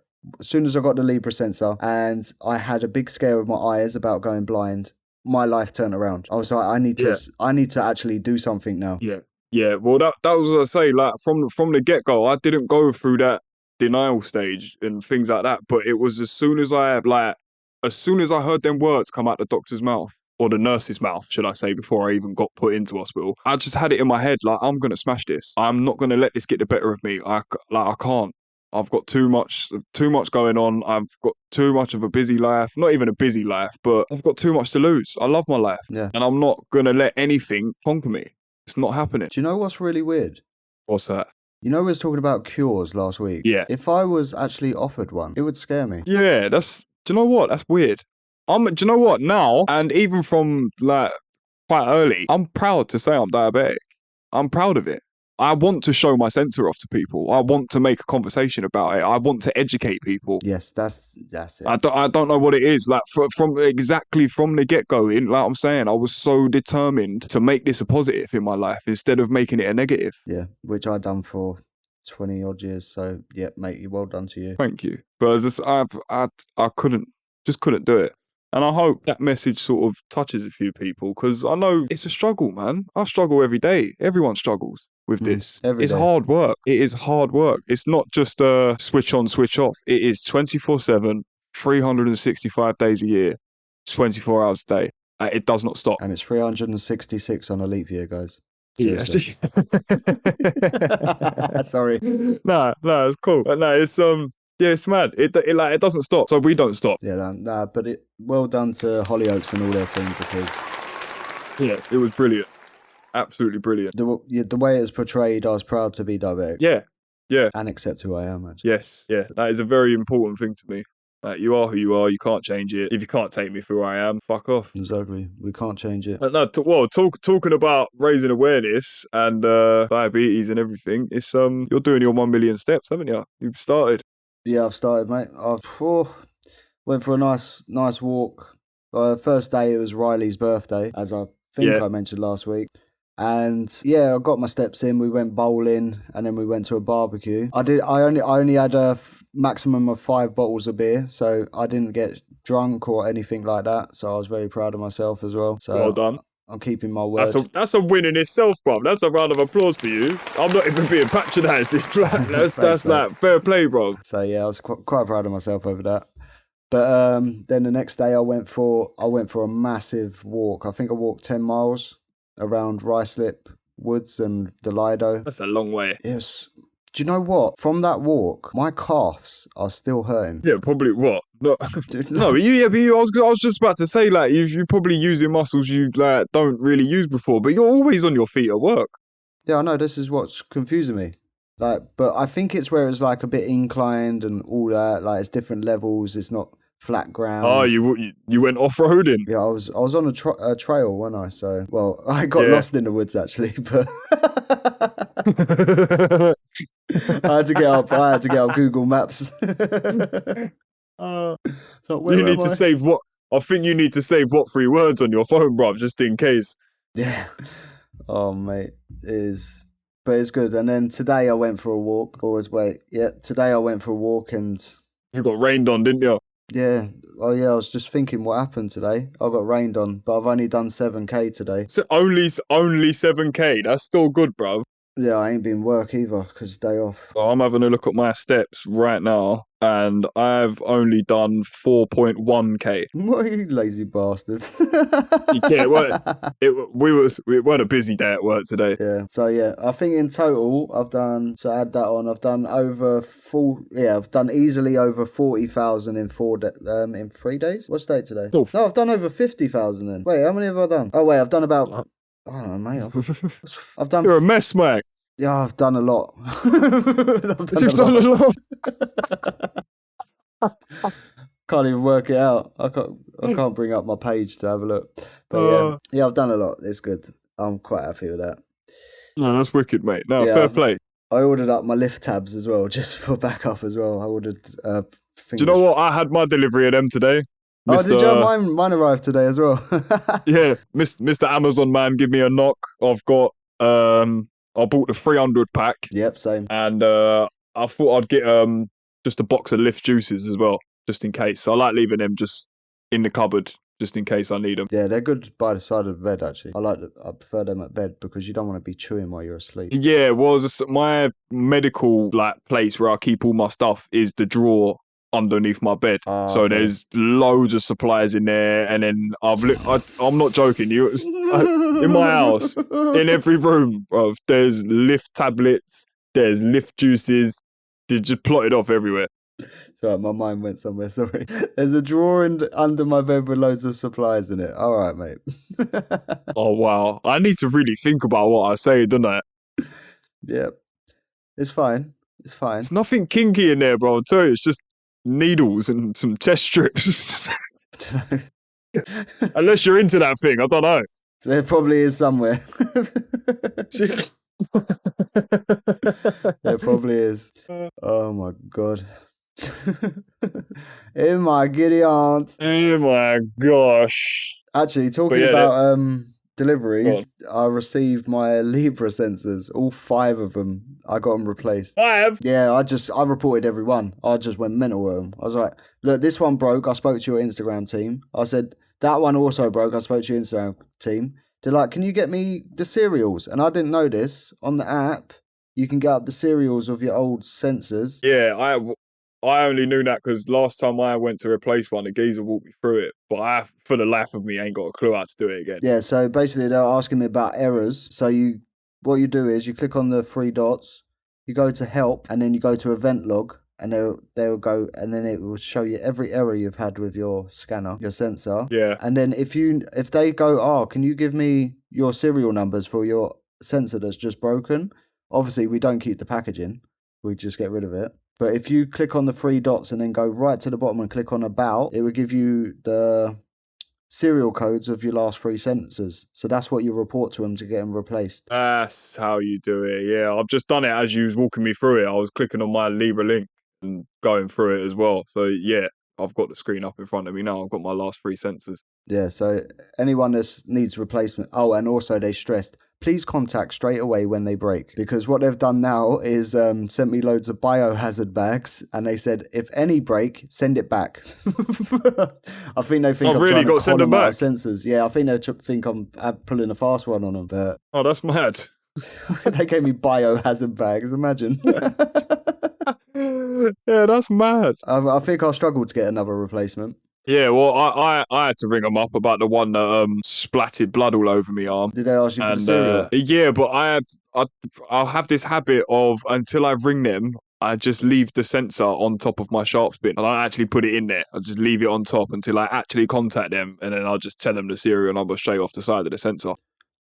soon as I got the Libra sensor and I had a big scare with my eyes about going blind, my life turned around. I was like, I need to actually do something now. Yeah. Well, that was what I say. Like from the get go, I didn't go through that denial stage and things like that. But it was as soon as I heard them words come out the doctor's mouth, or the nurse's mouth, should I say, before I even got put into hospital, I just had it in my head, like, I'm going to smash this. I'm not going to let this get the better of me. I can't. I've got too much going on. I've got too much of a busy life. Not even a busy life, but I've got too much to lose. I love my life. Yeah. And I'm not going to let anything conquer me. It's not happening. Do you know what's really weird? What's that? You know, we was talking about cures last week. Yeah. If I was actually offered one, it would scare me. Yeah, do you know what? That's weird. Do you know what? Now, and even from like quite early, I'm proud to say I'm diabetic. I'm proud of it. I want to show my sensor off to people. I want to make a conversation about it. I want to educate people. Yes, that's it. I don't know what it is. Like from the get-go, like I'm saying, I was so determined to make this a positive in my life instead of making it a negative. Yeah, which I've done for 20 odd years. So yeah, mate, well done to you. Thank you. But I couldn't do it. And I hope that message sort of touches a few people, because I know it's a struggle, man. I struggle every day. Everyone struggles with this. It's hard work. It is hard work. It's not just a switch on, switch off. It is 24/7, 365 days a year, 24 hours a day. It does not stop. And it's 366 on a leap year, guys. Yeah. Sorry. No, it's cool. But no, it's yeah, it's mad. It doesn't stop, so we don't stop. Yeah, but well done to Hollyoaks and all their team, because it was brilliant, absolutely brilliant. The way it's portrayed, I was proud to be diabetic. Yeah, and accept who I am. Actually. Yes, that is a very important thing to me. Like, you are who you are. You can't change it. If you can't take me for who I am, fuck off. Exactly. We can't change it. Talking about raising awareness and diabetes and everything, it's you're doing your 1 million steps, haven't you? You've started. Yeah, I've started, mate. I've went for a nice walk. First day, it was Riley's birthday, as I think I mentioned last week. And yeah, I got my steps in. We went bowling, and then we went to a barbecue. I only had a maximum of 5 bottles of beer, so I didn't get drunk or anything like that. So I was very proud of myself as well. So well done. I'm keeping my word. That's a win in itself, bro. That's a round of applause for you. I'm not even being patronised. That's like fair play, bro. So yeah, I was quite proud of myself over that. But then the next day I went for a massive walk. I think I walked 10 miles around Ruislip Woods and the Lido. That's a long way. Yes. Do you know what? From that walk, my calves are still hurting. Yeah, probably what? No, no. I was just about to say, like, you're probably using muscles you like don't really use before, but you're always on your feet at work. Yeah, I know. This is what's confusing me. Like, but I think it's where it's like a bit inclined and all that. Like, it's different levels. It's not flat ground. Oh, you went off-roading? Yeah, I was on a trail, wasn't I? So, well, I got lost in the woods actually, but I had to get up Google Maps. So you need to save what? I think you need to save what 3 words on your phone, bruv, just in case. Yeah. Oh, mate, it is. But it's good. And then today I went for a walk. Today I went for a walk and you got rained on, didn't you? Yeah. Oh, yeah. I was just thinking what happened today. I got rained on, but I've only done 7K today. So only 7K. That's still good, bruv. Yeah, I ain't been work either because day off. Well, I'm having a look at my steps right now, and I've only done 4.1K. What, you lazy bastard? Yeah, we weren't a busy day at work today. Yeah. So yeah, I think in total I've done. So add that on. I've done over I've done easily over 40,000 in 3 days. What's the date today? Oof. No, I've done over 50,000 then. Wait, how many have I done? Oh wait, I've done about. I don't know, mate. I've done. You're a mess, mate. Yeah, I've done a lot. You've done a lot. Can't even work it out. I can't bring up my page to have a look. But yeah, I've done a lot. It's good. I'm quite happy with that. No, that's wicked, mate. No, Yeah, fair play. I ordered up my lift tabs as well, just for backup as well. I ordered. Do you know what? I had my delivery of them today. Oh, did you? Mine arrived today as well. Yeah, Mr. Amazon man, give me a knock. I've got I bought the 300 pack. Yep, same. And I thought I'd get just a box of Lift juices as well, just in case. So I like leaving them just in the cupboard, just in case I need them. Yeah, they're good by the side of the bed, actually. I prefer them at bed because you don't want to be chewing while you're asleep. Yeah, well, my medical place where I keep all my stuff is the drawer underneath my bed. So okay. There's loads of supplies in there, and then I'm not joking you, in my house, in every room, bro, there's Lift tablets, there's Lift juices, they're just plotted off everywhere. Sorry, my mind went somewhere, sorry. There's a drawer under my bed with loads of supplies in it. All right, mate. Oh, wow. I need to really think about what I say, don't I? Yeah. It's fine. It's fine. It's nothing kinky in there, bro. I'll tell you, it's just needles and some test strips. Unless you're into that thing, I don't know. There probably is somewhere. There probably is. Oh my god. In my giddy aunt. Oh my gosh. Actually, talking about deliveries, I received my Libra sensors, all 5 of them. I got them replaced. 5? Yeah, I reported every one. I just went mental with them. I was like, look, this one broke. I spoke to your Instagram team. I said, that one also broke. I spoke to your Instagram team. They're like, can you get me the serials? And I didn't know this. On the app, you can get up the serials of your old sensors. Yeah, I only knew that because last time I went to replace one, the geezer walked me through it. But for the life of me, ain't got a clue how to do it again. Yeah, so basically they were asking me about errors. So what you do is you click on the 3 dots, you go to help, and then you go to event log, and they'll go, and then it will show you every error you've had with your scanner, your sensor. Yeah. And then if they go, can you give me your serial numbers for your sensor that's just broken? Obviously, we don't keep the packaging. We just get rid of it. But if you click on the 3 dots and then go right to the bottom and click on about, it will give you the serial codes of your last 3 sensors. So that's what you report to them to get them replaced. That's how you do it. Yeah, I've just done it as you was walking me through it. I was clicking on my Libra link and going through it as well. So yeah, I've got the screen up in front of me now. I've got my last 3 sensors. Yeah, so anyone that needs replacement. Oh, and also they stressed, please contact straight away when they break. Because what they've done now is sent me loads of biohazard bags. And they said, if any break, send it back. I think they think I'm really got to send them back? Sensors. Yeah, I think they think I'm pulling a fast one on them. But oh, that's mad. They gave me biohazard bags, imagine. Yeah, that's mad. I think I'll struggle to get another replacement. Yeah, well, I had to ring them up about the one that splattered blood all over my arm. Did they ask you for the serial? Yeah, but I'll have this habit of, until I ring them, I just leave the sensor on top of my sharps bin. I don't actually put it in there. I just leave it on top until I actually contact them, and then I'll just tell them the serial number straight off the side of the sensor.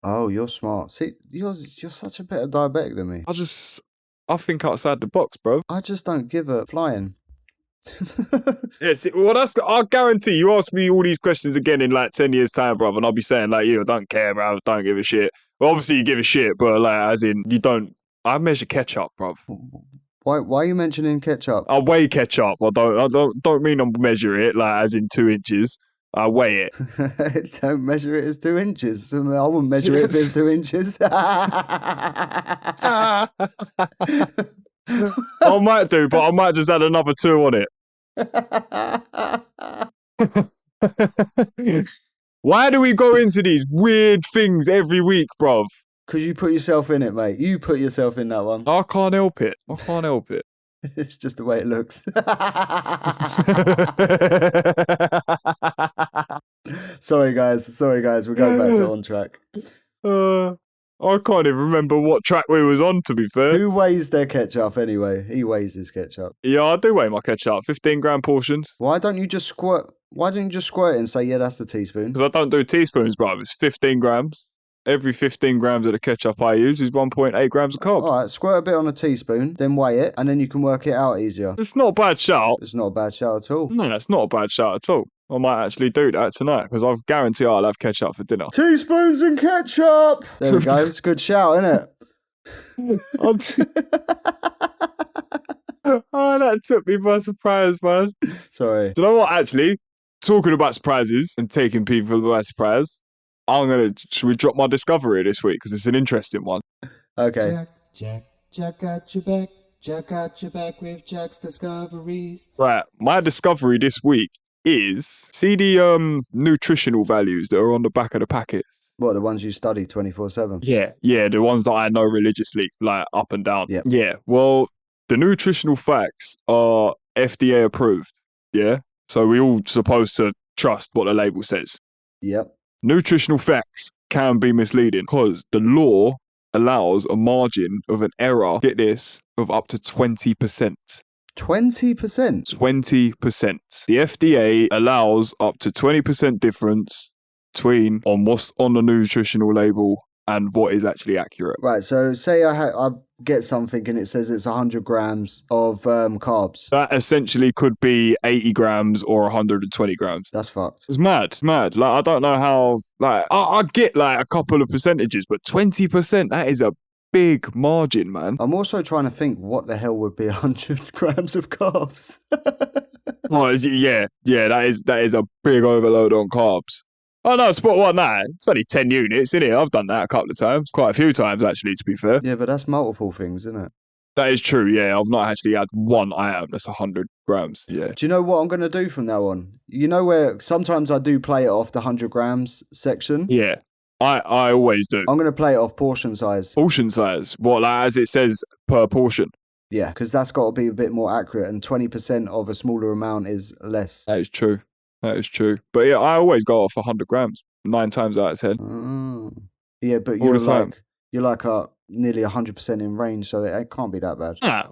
Oh, you're smart. See, you're such a better diabetic than me. I think outside the box, bro. I just don't give a flying. Yeah, see, well, I guarantee you ask me all these questions again in 10 years' time, bro, and I'll be saying I don't care, bro, don't give a shit. Well, obviously you give a shit, but as in you don't. I measure ketchup, bro. Why are you mentioning ketchup? I weigh ketchup. I don't mean I measure it as in 2 inches. I weigh it. Don't measure it as 2 inches. I wouldn't measure it if it's 2 inches. I might do, but I might just add another 2 on it. Why do we go into these weird things every week, bruv? Because you put yourself in it, mate. You put yourself in that one. I can't help it. It's just the way it looks. Sorry, guys. We're going back to On Track. I can't even remember what track we was on, to be fair. Who weighs their ketchup anyway? He weighs his ketchup. Yeah, I do weigh my ketchup. 15-gram portions. Why don't you just squirt it and say, yeah, that's a teaspoon? Because I don't do teaspoons, bro. It's 15 grams. every 15 grams of the ketchup I use is 1.8 grams of carbs. All right, squirt a bit on a teaspoon, then weigh it, and then you can work it out easier. It's not a bad shout. It's not a bad shout at all. No, it's not a bad shout at all. I might actually do that tonight because I guarantee I'll have ketchup for dinner. Teaspoons and ketchup! There we go. It's a good shout, isn't it? Oh, that took me by surprise, man. Sorry. Do you know what, actually? Talking about surprises and taking people by surprise, should we drop my discovery this week? Because it's an interesting one. Okay. Jack got your back. Jack got your back with Jack's discoveries. Right, my discovery this week is, see the nutritional values that are on the back of the packets? What, the ones you study 24/7? Yeah, the ones that I know religiously, like up and down. Yep. Yeah, well, the nutritional facts are FDA approved, yeah? So we all supposed to trust what the label says. Yep. Nutritional facts can be misleading because the law allows a margin of an error, get this, of up to 20%. 20%? 20%. The FDA allows up to 20% difference between on what's on the nutritional label and what is actually accurate. Right, so say I get something and it says it's 100 grams of carbs. That essentially could be 80 grams or 120 grams. That's fucked. It's mad. Like, I don't know how, like, I get like a couple of percentages, but 20%, that is a big margin, man. I'm also trying to think what the hell would be 100 grams of carbs. Oh, yeah, that is a big overload on carbs. Oh no, spot one that. It's only 10 units, isn't it? I've done that a couple of times. Quite a few times, actually, to be fair. Yeah, but that's multiple things, isn't it? That is true, yeah. I've not actually had one item that's 100 grams, yeah. Do you know what I'm going to do from now on? You know where sometimes I do play it off the 100 grams section? Yeah, I always do. I'm going to play it off portion size. Portion size? What, like as it says per portion? Yeah, because that's got to be a bit more accurate, and 20% of a smaller amount is less. That is true. That is true. But yeah, I always go off 100 grams, 9 times out of 10. Yeah, but All the time. you're like nearly 100% in range, so it can't be that bad. Yeah,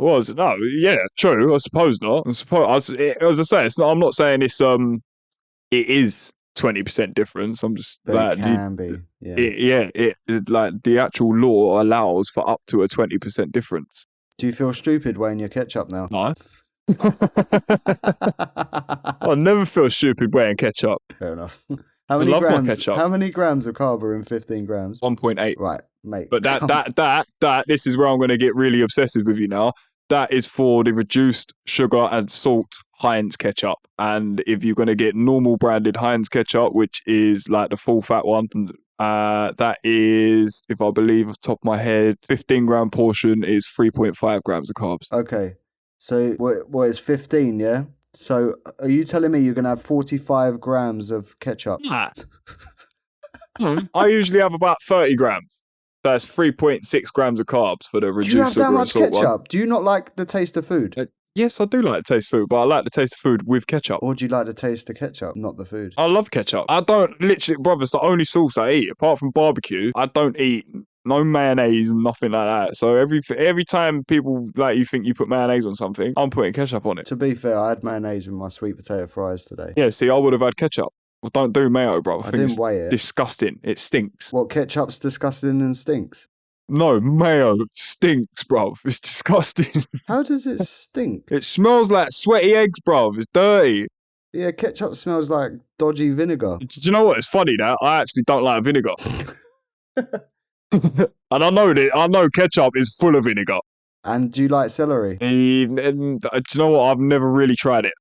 true. I suppose not. As I say, it's not. I'm not saying it's it is 20% difference. I'm just But like it can be. Yeah. it like the actual law allows for up to a 20% difference. Do you feel stupid weighing your ketchup now? No. I never feel stupid wearing ketchup. Fair enough. I love my ketchup. How many grams of carb are in 15 grams? 1.8. Right, mate. But that this is where I'm going to get really obsessive with you now. That is for the reduced sugar and salt Heinz ketchup. And if you're going to get normal branded Heinz ketchup, which is like the full fat one, that is, if I believe off the top of my head, 15 gram portion is 3.5 grams of carbs. Okay. So what is 15, yeah? So are you telling me you're going to have 45 grams of ketchup? Nah. I usually have about 30 grams. That's 3.6 grams of carbs for the reduced Do you have sugar that and much salt ketchup? one. Do you not like the taste of food? Yes, I do like the taste of food, but I like the taste of food with ketchup. Or do you like the taste of ketchup, not the food? I love ketchup. I don't literally, brother, it's the only sauce I eat. Apart from barbecue, I don't eat no mayonnaise, nothing like that. So every time people like you think you put mayonnaise on something, I'm putting ketchup on it. To be fair, I had mayonnaise with my sweet potato fries today. Yeah, see, I would have had ketchup. Well, don't do mayo, bro. I didn't weigh it. Disgusting. It stinks. What, ketchup's disgusting and stinks? No, mayo stinks, bro. It's disgusting. How does it stink? It smells like sweaty eggs, bro. It's dirty. Yeah, ketchup smells like dodgy vinegar. Do you know what? It's funny that I actually don't like vinegar. And I know ketchup is full of vinegar. And do you like celery? And do you know what? I've never really tried it.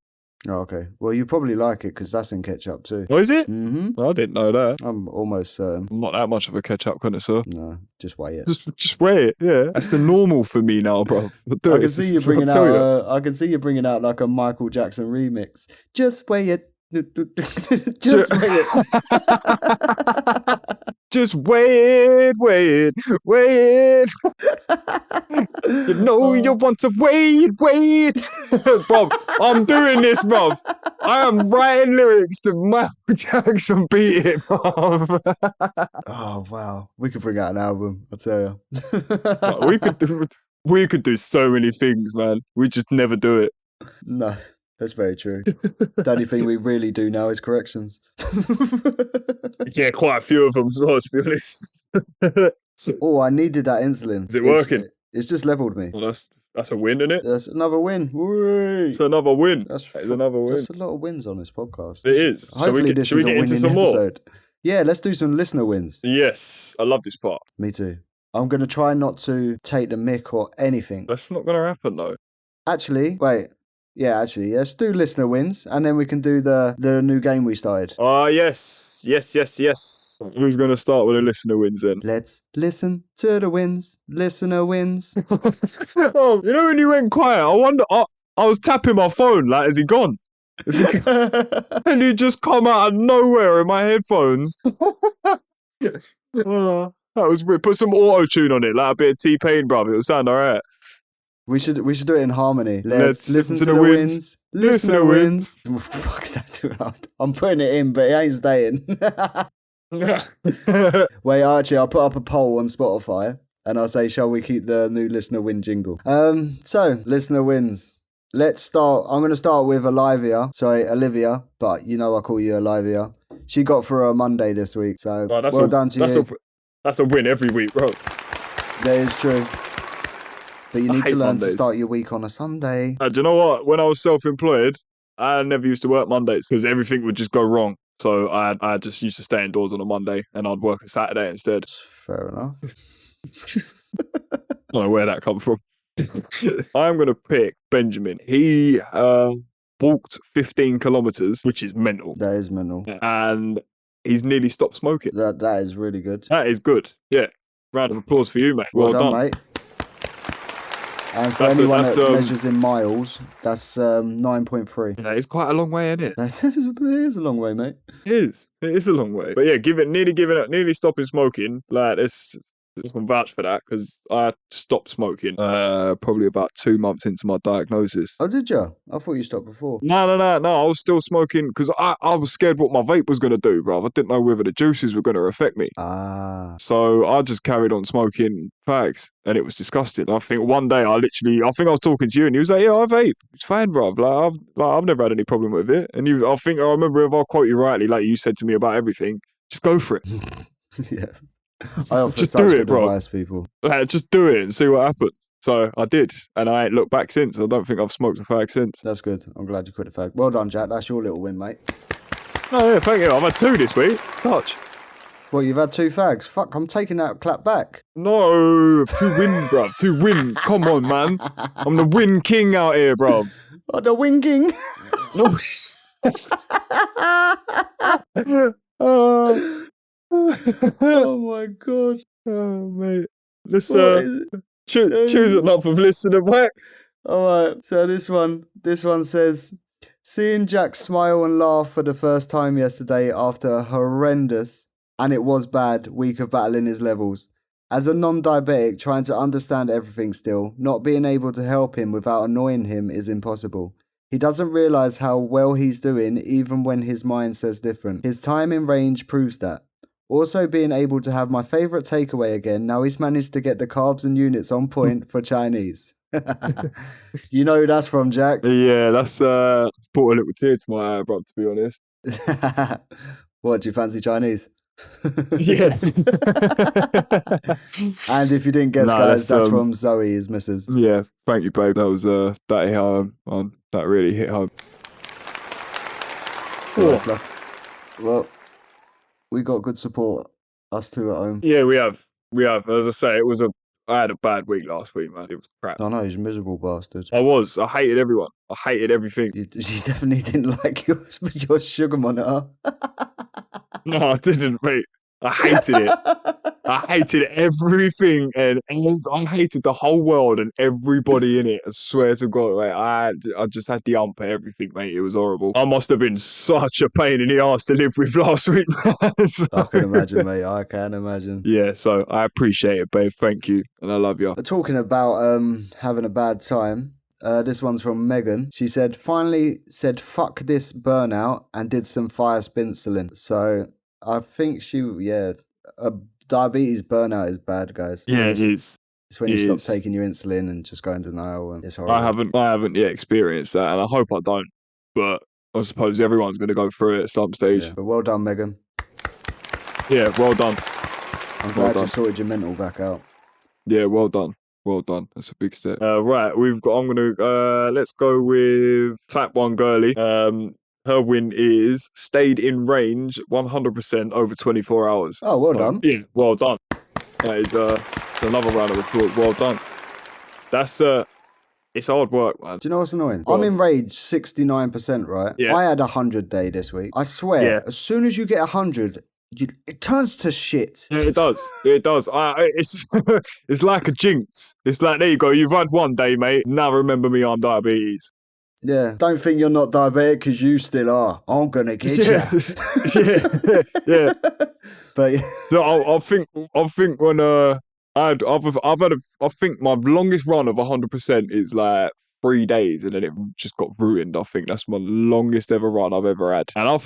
Oh, okay. Well, you probably like it because that's in ketchup too. Oh, is it? Mm-hmm. I didn't know that. I'm almost certain. I'm not that much of a ketchup connoisseur. No, just weigh it. Just wear it, yeah. That's the normal for me now, bro. I can see you bringing out. I can see you bringing out like a Michael Jackson remix. Just weigh it. Just weigh it. Just wait it. You know you want to wait. Bro, I'm doing this, bro. I am writing lyrics to Michael Jackson Beat It, bro. Oh, wow. We could bring out an album, I'll tell you. We could do so many things, man. We just never do it. No. That's very true. The only thing we really do now is corrections. Yeah, quite a few of them as well, to be honest. Oh, I needed that insulin. Is it working? It's just leveled me. Well, that's a win, isn't it? That's another win. Woo! It's another win. That's another win. That's a lot of wins on this podcast. It is. Hopefully Should we get into some more? Episode. Yeah, let's do some listener wins. Yes, I love this part. Me too. I'm going to try not to take the mick or anything. That's not going to happen, though. Actually, wait. Yeah, let's do listener wins, and then we can do the new game we started. Yes. Who's going to start with the listener wins then? Let's listen to the wins. Listener wins. Oh, you know when you went quiet, I wonder. I was tapping my phone, like, is he gone? And he just come out of nowhere in my headphones. Oh, that was weird. Put some auto tune on it, like a bit of T-Pain, bruv. It'll sound alright. We should do it in harmony. Let's listen to the wins. Listener wins. Fuck that too loud. I'm putting it in, but it ain't staying. Wait, actually, I'll put up a poll on Spotify, and I'll say, shall we keep the new listener win jingle? So listener wins. Let's start. I'm going to start with Olivia, but you know I call you Olivia. She got through her Monday this week, so well done to you. That's a win every week, bro. That is true. But you need to learn to start your week on a Sunday. Do you know what? When I was self-employed, I never used to work Mondays because everything would just go wrong. So I just used to stay indoors on a Monday and I'd work a Saturday instead. Fair enough. I don't know where that comes from. I'm going to pick Benjamin. He walked 15 kilometers, which is mental. That is mental. And he's nearly stopped smoking. That is really good. That is good. Yeah. Round of applause for you, mate. Well done, mate. And for anyone that measures in miles, that's 9.3. Yeah, it's quite a long way, isn't it? It is a long way, mate. It is a long way. But yeah, nearly stopping smoking. Like, I can vouch for that because I stopped smoking probably about 2 months into my diagnosis. Oh, did you? I thought you stopped before. No. I was still smoking because I was scared what my vape was going to do, bro. I didn't know whether the juices were going to affect me. Ah. So I just carried on smoking fags and it was disgusting. I think one day I was talking to you and you was like, yeah, I vape. It's fine, bro. I've never had any problem with it. And I remember if I quote you rightly, like you said to me about everything, just go for it. Yeah. I offer just such do good it, bro. advice, people. Just do it and see what happens. So I did, and I ain't looked back since. I don't think I've smoked a fag since. That's good. I'm glad you quit the fag. Well done, Jack. That's your little win, mate. Oh yeah, thank you. I've had 2 this week. Touch. What, you've had 2 fags? Fuck, I'm taking that clap back. No, 2 wins, bruv. 2 wins. Come on, man. I'm the win king out here, bruv. Oh, the winging. No. Oh my god. Oh mate. Let's choose enough of listener back. Alright, so this one says, seeing Jack smile and laugh for the first time yesterday after a horrendous, and it was bad, week of battling his levels. As a non-diabetic, trying to understand everything still, not being able to help him without annoying him is impossible. He doesn't realise how well he's doing even when his mind says different. His time in range proves that. Also being able to have my favourite takeaway again, now he's managed to get the carbs and units on point for Chinese. You know who that's from, Jack? Yeah, that's brought a little tear to my eye, bro, to be honest. What, do you fancy Chinese? Yeah. And if you didn't guess, guys, that's from Zoe, his missus. Yeah, thank you, babe. That was that hit home. That really hit home. Well, we got good support, us two at home. Yeah, we have. As I say, I had a bad week last week, man. It was crap. I know, he's a miserable bastard. I hated everyone. I hated everything. You definitely didn't like your sugar monitor. No, I didn't, mate. I hated it. I hated everything, and I hated the whole world and everybody in it. I swear to God, mate. I just had the ump at everything, mate. It was horrible. I must have been such a pain in the ass to live with last week, man. So, I can imagine, mate. I can imagine. Yeah, so I appreciate it, babe. Thank you, and I love you. Talking about having a bad time. This one's from Megan. She said, finally said fuck this burnout and did some fire spinsulin. So I think diabetes burnout is bad, guys. Yeah, it is. It's when you stop taking your insulin and just go in denial. And it's horrible. I haven't yet experienced that, and I hope I don't. but I suppose everyone's going to go through it at some stage. Yeah, but well done, Megan. Yeah, well done. I'm glad you sorted your mental back out. Yeah, well done. Well done. That's a big step. Right, let's go with type 1 girly. Her win is stayed in range 100% over 24 hours. Oh, well done. Yeah, well done. That is another round of applause. Well done. That's it's hard work, man. Do you know what's annoying? Go I'm on. in rage 69%, right? Yeah. I had 100 day this week. I swear, Yeah. as soon as you get 100, it turns to shit. Yeah, it does. It does. It's it's like a jinx. It's like, there you go. You've had one day, mate. Now remember me, I'm diabetes. Yeah. Don't think you're not diabetic because you still are. I'm going to get Yeah, you. yeah. But yeah. So I think when I think my longest run of 100% is like 3 days, and then it just got ruined. I think that's my longest ever run I've ever had. And I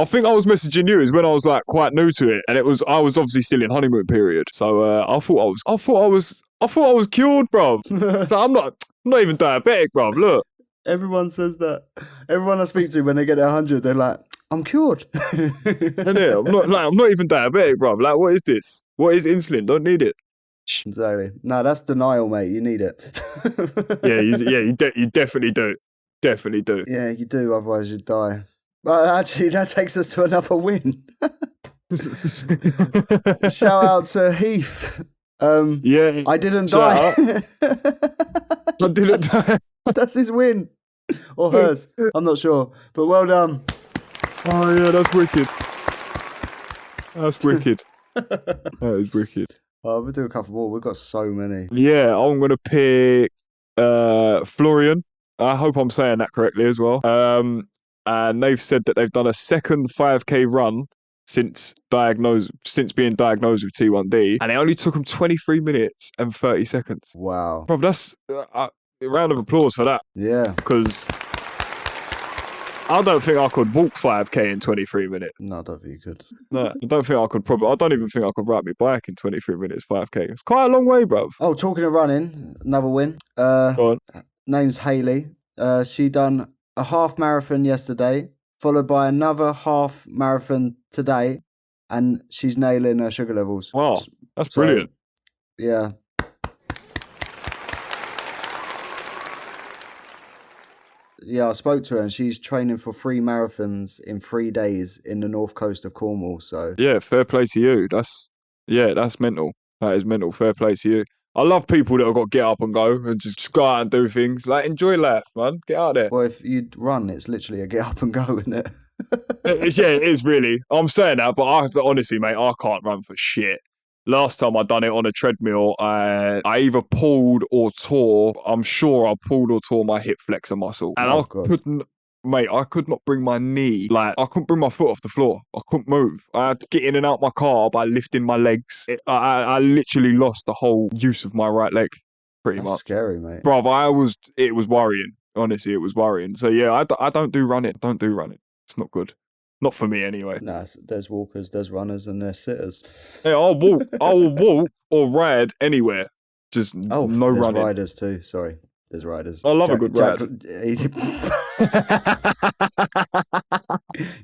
think I was messaging you is when I was like quite new to it, and I was obviously still in honeymoon period. So I thought I was cured, bro. So I'm not even diabetic, bro. Look. Everyone says that. Everyone I speak to when they get 100, they're like, I'm cured. And yeah, I'm not even diabetic, bro. Like, what is this? What is insulin? Don't need it. Exactly. No, that's denial, mate. You need it. You definitely do. Definitely do. Yeah, you do. Otherwise, you'd die. But actually, that takes us to another win. Shout out to Heath. Yeah, I didn't shout die. I didn't die. That's his win. Or hers. I'm not sure. But well done. Oh yeah, that's wicked. That's wicked. That is wicked. Oh, we'll do a couple more. We've got so many. Yeah, I'm gonna pick Florian. I hope I'm saying that correctly as well. And they've said that they've done a second 5K run since being diagnosed with T1D, and it only took them 23 minutes and 30 seconds. Wow. Bro, that's a round of applause for that. Yeah. Because I don't think I could walk 5K in 23 minutes. No, I don't think you could. No, I don't even think I could ride my bike in 23 minutes 5K. It's quite a long way, bro. Oh, talking of running, another win. Go on. Name's Hayley. She done a half marathon yesterday, followed by another half marathon today, and she's nailing her sugar levels. Wow, that's brilliant. Yeah. Yeah, I spoke to her and she's training for 3 marathons in 3 days in the north coast of Cornwall. So Yeah, fair play to you. That's mental. That is mental. Fair play to you. I love people that have got to get up and go and just go out and do things. Like, enjoy life, man. Get out there. Well, if you run, it's literally a get up and go, isn't it? It is really. I'm saying that, but honestly, mate, I can't run for shit. Last time I done it on a treadmill, I either pulled or tore. I'm sure I pulled or tore my hip flexor muscle, and I could not bring my knee. Like, I couldn't bring my foot off the floor. I couldn't move. I had to get in and out my car by lifting my legs. I literally lost the whole use of my right leg, pretty much. Scary, mate. Bruv, it was worrying. Honestly, it was worrying. So yeah, I don't do running. Don't do running. It's not good. Not for me anyway. Nah, there's walkers, there's runners, and there's sitters. Hey, I will walk or ride anywhere. Just no there's running. Riders too. Sorry, there's riders. I love a good ride.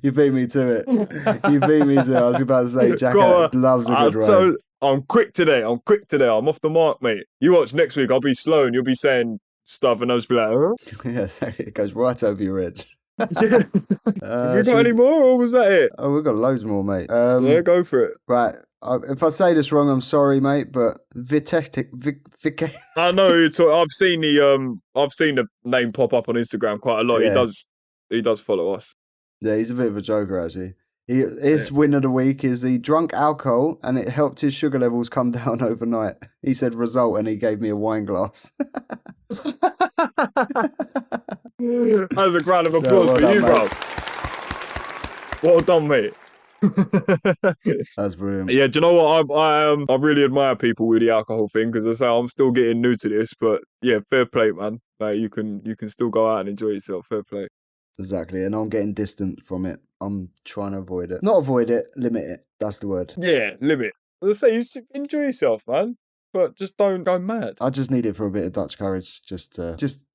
You beat me to it. You beat me to it. I was about to say, Jack loves a good ride. So I'm quick today. I'm off the mark, mate. You watch next week. I'll be slow and you'll be saying stuff, and I'll just be like, huh? Yeah, exactly. It goes right over your head. Have you got any more, or was that it? Oh, we've got loads more, mate. Yeah, go for it. Right. If I say this wrong, I'm sorry, mate. But I know you're talking. I've seen the name pop up on Instagram quite a lot. Yeah. He does follow us. Yeah, he's a bit of a joker, actually. His win of the week is he drunk alcohol and it helped his sugar levels come down overnight. He said result and he gave me a wine glass. That's a round of applause for you, bro. Well done, mate. That's brilliant. Yeah, do you know what? I really admire people with the alcohol thing, because I say I'm still getting new to this, but yeah, fair play, man. Like, you can still go out and enjoy yourself. Fair play. Exactly, and I'm getting distant from it. I'm trying to avoid it. Not avoid it, limit it. That's the word. Yeah, limit. As I say, you should enjoy yourself, man, but just don't go mad. I just need it for a bit of Dutch courage. Just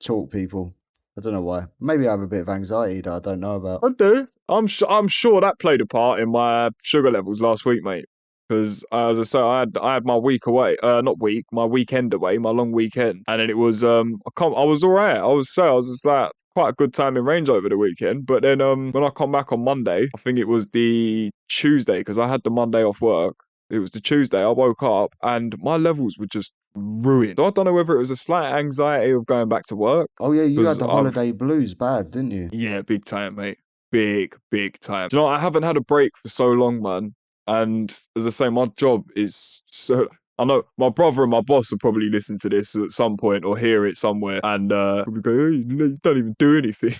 talk, people. I don't know why. Maybe I have a bit of anxiety that I don't know about. I do. I'm sure that played a part in my sugar levels last week, mate. Because as I say, I had my week away, my weekend away, my long weekend, and then it was I was all right. I was just like quite a good time in range over the weekend. But then when I come back on Monday, I think it was the Tuesday because I had the Monday off work. It was the Tuesday. I woke up and my levels were just ruined. So I don't know whether it was a slight anxiety of going back to work. Oh yeah, you had the holiday blues bad, didn't you? Yeah, big time, mate. Big time. Do you know, I haven't had a break for so long, man. And as I say, my job is so... I know my brother and my boss will probably listen to this at some point or hear it somewhere and probably go, oh, you don't even do anything.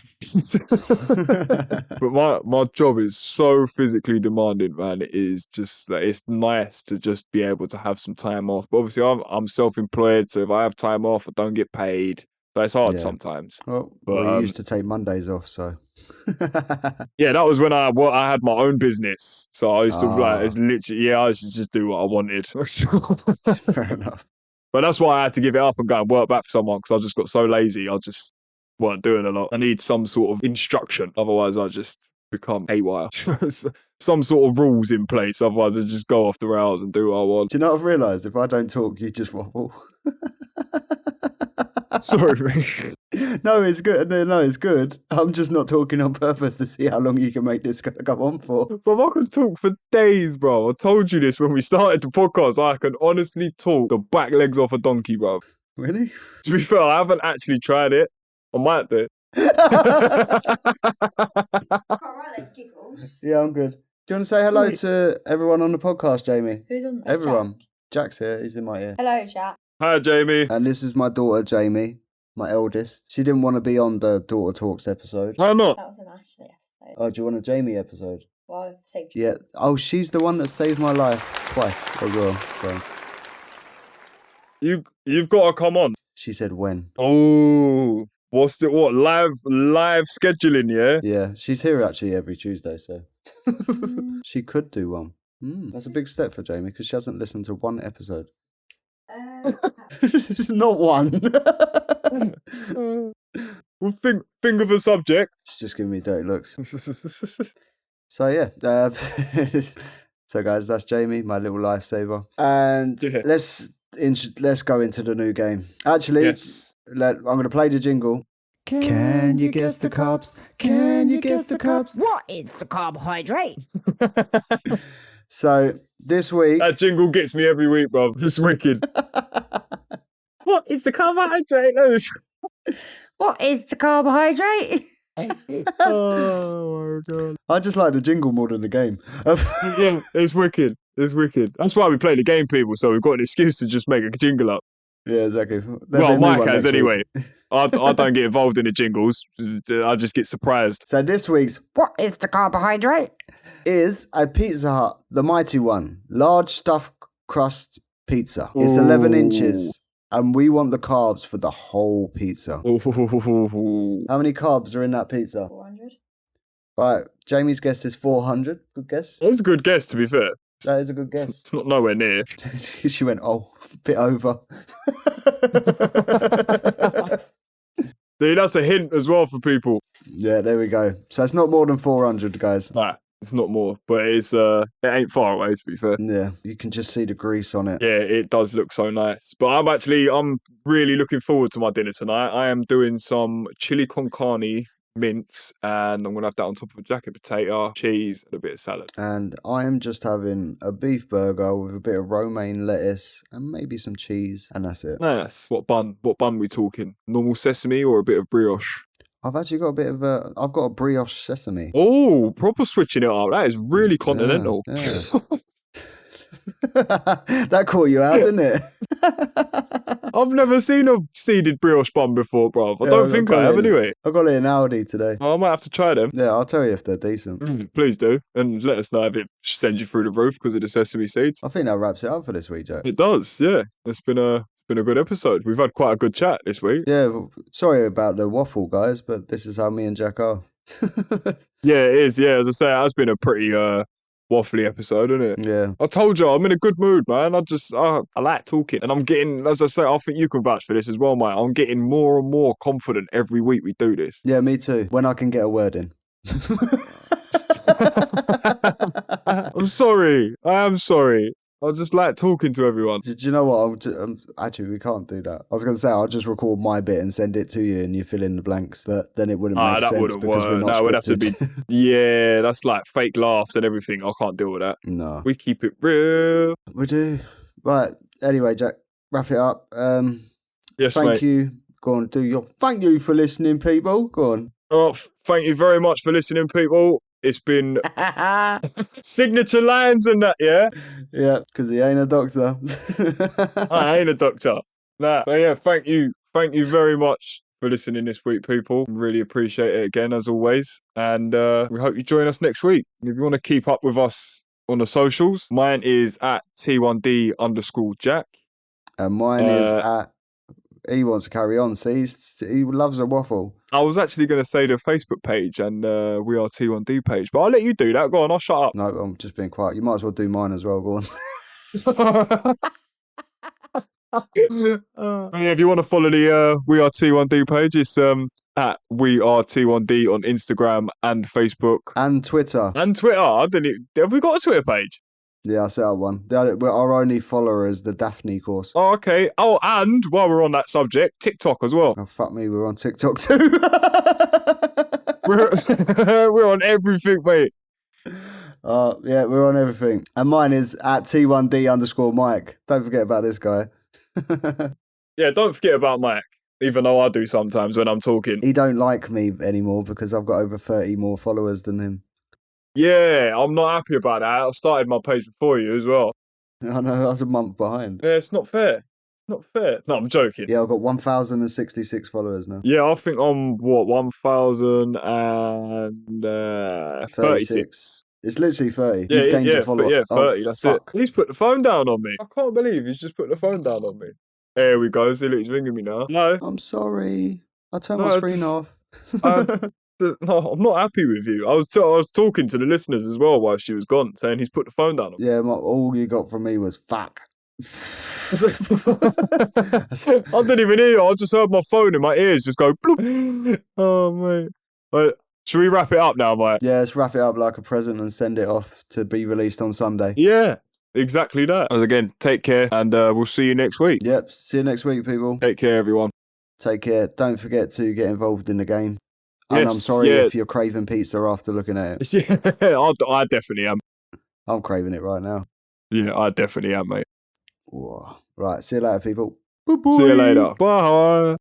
But my job is so physically demanding, man. It is just that it's nice to just be able to have some time off. But obviously, I'm self-employed, so if I have time off, I don't get paid. So it's hard sometimes. Well, we used to take Mondays off, so... Yeah, that was when I had my own business. So I used to it's literally, I used to just do what I wanted. Fair enough. But that's why I had to give it up and go and work back for someone because I just got so lazy. I just weren't doing a lot. I need some sort of instruction. Otherwise, I just become haywire. Some sort of rules in place. Otherwise, I just go off the rails and do what I want. Do you know what I've realised? If I don't talk, you just wobble. Sorry. No, it's good. No, it's good. I'm just not talking on purpose to see how long you can make this go on for. But I can talk for days, bro. I told you this when we started the podcast. I can honestly talk the back legs off a donkey, bro. Really? To be fair, I haven't actually tried it. I might do. Yeah, I'm good. Do you want to say hello to everyone on the podcast, Jamie? Who's on? Everyone. Jack's here. He's in my ear. Hello, Jack. Hi, Jamie. And this is my daughter, Jamie, my eldest. She didn't want to be on the Daughter Talks episode. Why not? That was an Ashley episode. Oh, do you want a Jamie episode? Well, I've saved you. Yeah. Oh, she's the one that saved my life twice as well. So you've got to come on. she said when. Oh, live scheduling? Yeah. Yeah, she's here actually every Tuesday, so she could do one. That's a big step for Jamie because she hasn't listened to one episode. Not one. Well, think of a subject. She's just giving me dirty looks. So yeah, so guys, that's Jamie, my little lifesaver, and let's go into the new game. Actually, yes. I'm going to play the jingle. Can you guess the carbs? Can you guess the carbs? What is the carbohydrate? So this week, That jingle gets me every week, bro. It's wicked. What is the carbohydrate? What is the carbohydrate? Oh my god. I just like the jingle more than the game. Yeah, it's wicked. It's wicked. That's why we play the game, people. So we've got an excuse to just make a jingle up. Yeah, exactly. Well, Mike has anyway. I don't get involved in the jingles. I just get surprised. So this week's What is the carbohydrate? is a Pizza Hut, the mighty one, large stuffed crust pizza. It's 11 inches, and we want the carbs for the whole pizza. How many carbs are in that pizza? 400. Right, Jamie's guess is 400. Good guess. That's a good guess, to be fair. That is a good guess. It's not nowhere near. She went, a bit over. Dude, that's a hint as well for people. Yeah, there we go. So it's not more than 400, guys. Nah, it's not more, but it ain't far away, to be fair. Yeah, you can just see the grease on it. Yeah, it does look so nice. But I'm really looking forward to my dinner tonight. I am doing some chili con carne mince, and I'm going to have that on top of a jacket potato, cheese, and a bit of salad. And I am just having a beef burger with a bit of romaine lettuce and maybe some cheese, and that's it. Nice. What bun we talking? Normal sesame or a bit of brioche? I've actually got I've got a brioche sesame. Oh, proper switching it up. That is really continental. Yeah. That caught you out, didn't it? I've never seen a seeded brioche bun before, bro. I don't think I have anyway. I got it in Aldi today. I might have to try them. Yeah, I'll tell you if they're decent. Please do. And let us know if it sends you through the roof because of the sesame seeds. I think that wraps it up for this week, Jack. It does, yeah. It's been a good episode. We've had quite a good chat this week. Yeah, well, sorry about the waffle, guys, but this is how me and Jack are. Yeah, it is. Yeah, as I say, it has been a pretty waffly episode, isn't it? Yeah. I told you, I'm in a good mood, man. I like talking. And I'm getting, as I say, I think you can vouch for this as well, mate. I'm getting more and more confident every week we do this. Yeah, me too. When I can get a word in. I'm sorry. I am sorry. I just like talking to everyone. Do you know what? Actually, we can't do that. I was going to say, I'll just record my bit and send it to you and you fill in the blanks, but then it wouldn't make that sense wouldn't because work. we're not No, it would have to be. scripted. Yeah, that's like fake laughs and everything. I can't deal with that. No. We keep it real. We do. Right. Anyway, Jack, wrap it up. Yes, thank mate. you. Go on, do your. Thank you for listening, people. Go on. Oh, thank you very much for listening, people. It's been signature lines and that, yeah? Yeah, because he ain't a doctor. I ain't a doctor. Nah. But yeah, thank you. Thank you very much for listening this week, people. Really appreciate it again, as always. And we hope you join us next week. And if you want to keep up with us on the socials, mine is at T1D_Jack. And mine is at. He wants to carry on. See, he loves a waffle. I was actually going to say the Facebook page and We Are T1D page, but I'll let you do that. Go on, I'll shut up. No, I'm just being quiet. You might as well do mine as well. Go on. Yeah, if you want to follow the We Are T1D page, it's at We Are T1D on Instagram and Facebook And Twitter. and Twitter. Have we got a Twitter page? Yeah, I set up one. Our only follower is the Daphne course. Oh, okay. Oh, and while we're on that subject, TikTok as well. Oh, fuck me, we're on TikTok too. We're on everything, mate. Yeah, we're on everything. And mine is at T1D_Mike. Don't forget about this guy. Yeah, don't forget about Mike, even though I do sometimes when I'm talking. He don't like me anymore because I've got over 30 more followers than him. Yeah, I'm not happy about that. I started my page before you as well. I know, I was a month behind. Yeah, it's not fair. Not fair. No, I'm joking. Yeah, I've got 1,066 followers now. Yeah, I think I'm, 1,036. It's literally 30. Yeah, You've gained yeah, a follower. 30, Oh, that's fuck. it. He's put the phone down on me. I can't believe he's just put the phone down on me. There we go. See, look, he's ringing me now. No. I'm sorry. I turned No, my screen it's- off. No, I'm not happy with you. I was talking to the listeners as well while she was gone, saying he's put the phone down on me. Yeah, all you got from me was fuck. I didn't even hear you. I just heard my phone in my ears just go bloop. Oh, mate. Right, should we wrap it up now, mate? Yeah, let's wrap it up like a present and send it off to be released on Sunday. Yeah, exactly that. As again, take care and we'll see you next week. Yep, see you next week, people. Take care, everyone. Take care. Don't forget to get involved in the game. And I'm Yes, sorry yeah. if you're craving pizza after looking at it. Yeah, I definitely am. I'm craving it right now. Yeah, I definitely am, mate. Whoa. Right, see you later, people. See you later. Bye.